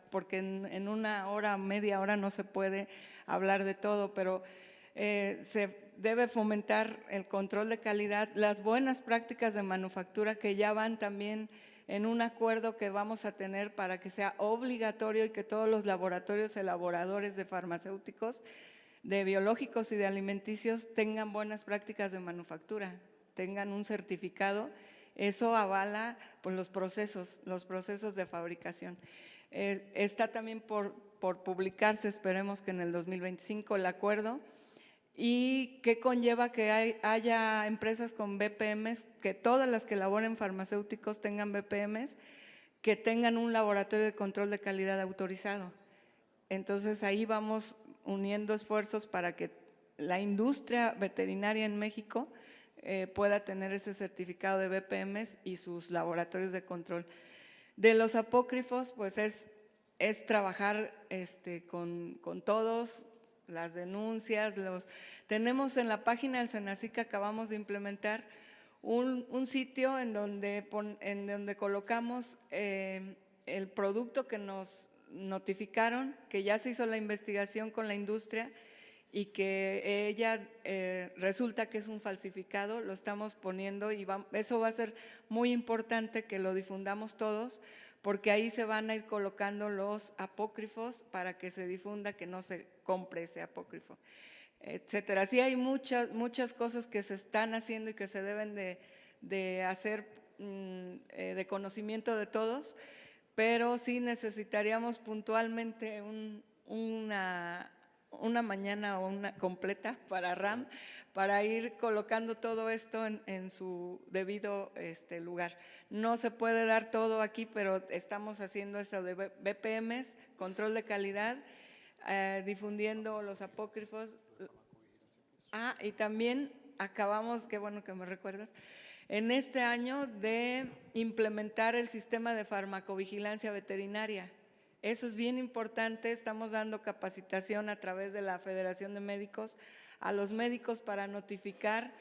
porque en una hora, media hora no se puede hablar de todo, pero se debe fomentar el control de calidad, las buenas prácticas de manufactura que ya van también en un acuerdo que vamos a tener para que sea obligatorio y que todos los laboratorios elaboradores de farmacéuticos, de biológicos y de alimenticios tengan buenas prácticas de manufactura, tengan un certificado. Eso avala pues, los procesos de fabricación. Está también por publicarse, esperemos que en el 2025, el acuerdo, y que conlleva que haya empresas con BPMs, que todas las que elaboren farmacéuticos tengan BPMs, que tengan un laboratorio de control de calidad autorizado. Entonces ahí vamos uniendo esfuerzos para que la industria veterinaria en México pueda tener ese certificado de BPMs y sus laboratorios de control. De los apócrifos, pues es trabajar con todos, las denuncias. Tenemos en la página del Senacic que acabamos de implementar un sitio en donde colocamos el producto que nos notificaron, que ya se hizo la investigación con la industria y que ella resulta que es un falsificado, lo estamos poniendo y eso va a ser muy importante que lo difundamos todos, porque ahí se van a ir colocando los apócrifos para que se difunda que no se compre ese apócrifo, etcétera. Sí hay muchas cosas que se están haciendo y que se deben de hacer de conocimiento de todos, pero sí necesitaríamos puntualmente una mañana o una completa para RAM, para ir colocando todo esto en su debido lugar. No se puede dar todo aquí, pero estamos haciendo eso de BPMs, control de calidad, difundiendo los apócrifos. Y también acabamos, qué bueno que me recuerdas, en este año de implementar el sistema de farmacovigilancia veterinaria. Eso es bien importante, estamos dando capacitación a través de la Federación de Médicos a los médicos para notificar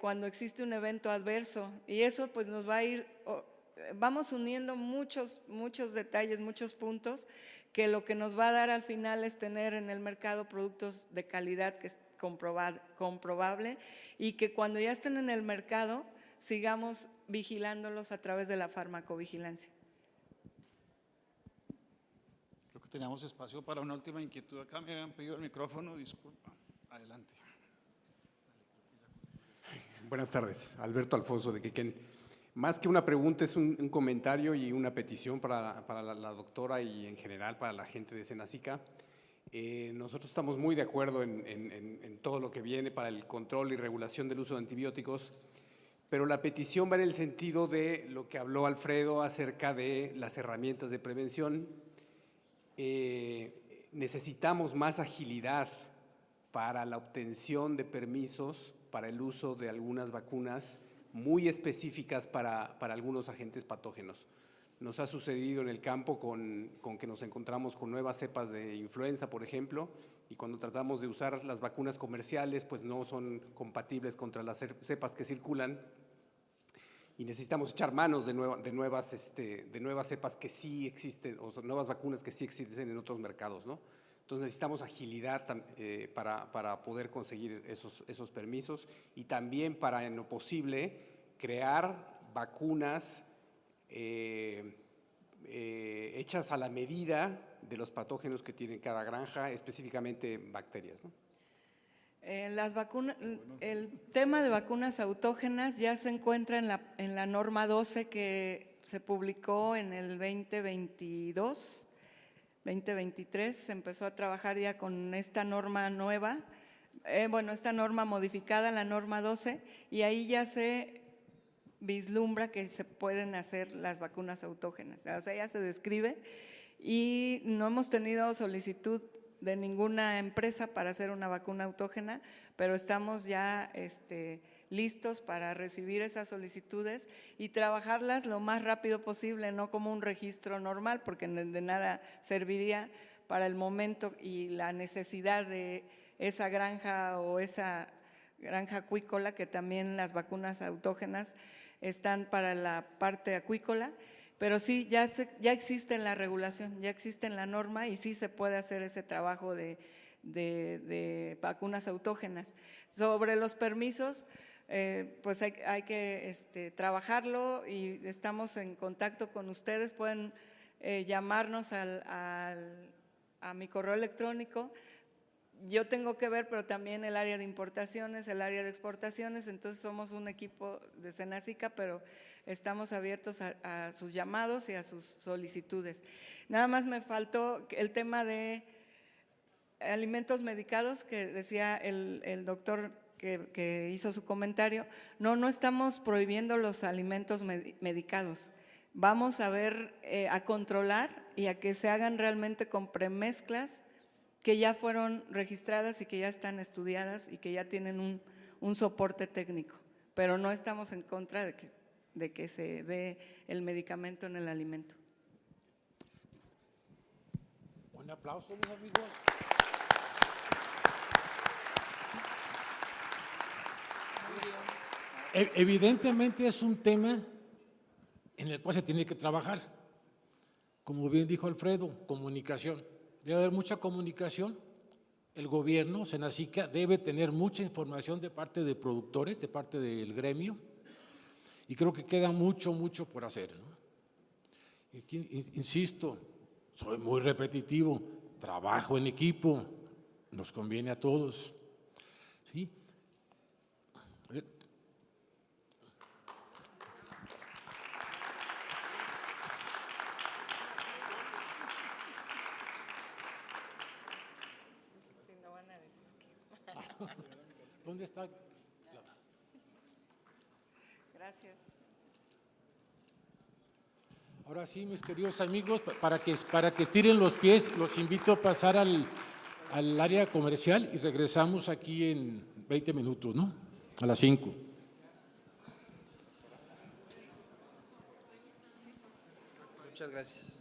cuando existe un evento adverso y eso pues nos va a ir, vamos uniendo muchos detalles, muchos puntos que lo que nos va a dar al final es tener en el mercado productos de calidad que es comprobable y que cuando ya estén en el mercado sigamos vigilándolos a través de la farmacovigilancia. Teníamos espacio para una última inquietud. Acá me habían pedido el micrófono, disculpa. Adelante. Buenas tardes, Alberto Alfonso de Quequén. Más que una pregunta, es un comentario y una petición para la doctora y en general para la gente de Senacica. Nosotros estamos muy de acuerdo en todo lo que viene para el control y regulación del uso de antibióticos, pero la petición va en el sentido de lo que habló Alfredo acerca de las herramientas de prevención. Necesitamos más agilidad para la obtención de permisos para el uso de algunas vacunas muy específicas para algunos agentes patógenos. Nos ha sucedido en el campo con que nos encontramos con nuevas cepas de influenza, por ejemplo, y cuando tratamos de usar las vacunas comerciales, pues no son compatibles contra las cepas que circulan, y necesitamos echar manos de nuevas cepas que sí existen, o nuevas vacunas que sí existen en otros mercados, ¿no? Entonces necesitamos agilidad para poder conseguir esos permisos y también para, en lo posible, crear vacunas hechas a la medida de los patógenos que tiene cada granja, específicamente bacterias, ¿no? Las vacunas, el tema de vacunas autógenas ya se encuentra en la norma 12 que se publicó en el 2022. 2023 se empezó a trabajar ya con esta norma nueva, esta norma modificada, la norma 12, y ahí ya se vislumbra que se pueden hacer las vacunas autógenas, o sea, ya se describe y no hemos tenido solicitud de ninguna empresa para hacer una vacuna autógena, pero estamos ya listos para recibir esas solicitudes y trabajarlas lo más rápido posible, no como un registro normal, porque de nada serviría para el momento y la necesidad de esa granja o esa granja acuícola, que también las vacunas autógenas están para la parte acuícola, pero sí, ya existe en la regulación, ya existe en la norma y sí se puede hacer ese trabajo de vacunas autógenas. Sobre los permisos, pues hay que trabajarlo y estamos en contacto con ustedes. Pueden llamarnos a mi correo electrónico. Yo tengo que ver, pero también el área de importaciones, el área de exportaciones, entonces somos un equipo de Senacica, pero estamos abiertos a sus llamados y a sus solicitudes. Nada más me faltó el tema de alimentos medicados que decía el doctor que hizo su comentario. No estamos prohibiendo los alimentos medicados. Vamos a ver, a controlar y a que se hagan realmente con premezclas que ya fueron registradas y que ya están estudiadas y que ya tienen un soporte técnico, pero no estamos en contra de que se dé el medicamento en el alimento. Un aplauso, mis amigos. Evidentemente es un tema en el cual se tiene que trabajar. Como bien dijo Alfredo, comunicación. Debe haber mucha comunicación. El gobierno, Senacica, debe tener mucha información de parte de productores, de parte del gremio, y creo que queda mucho por hacer, ¿no? Insisto, soy muy repetitivo, trabajo en equipo, nos conviene a todos, ¿sí? A ver. ¿Dónde está? Gracias. Ahora sí, mis queridos amigos, para que estiren los pies, los invito a pasar al área comercial y regresamos aquí en 20 minutos, ¿no? A las 5. Muchas gracias.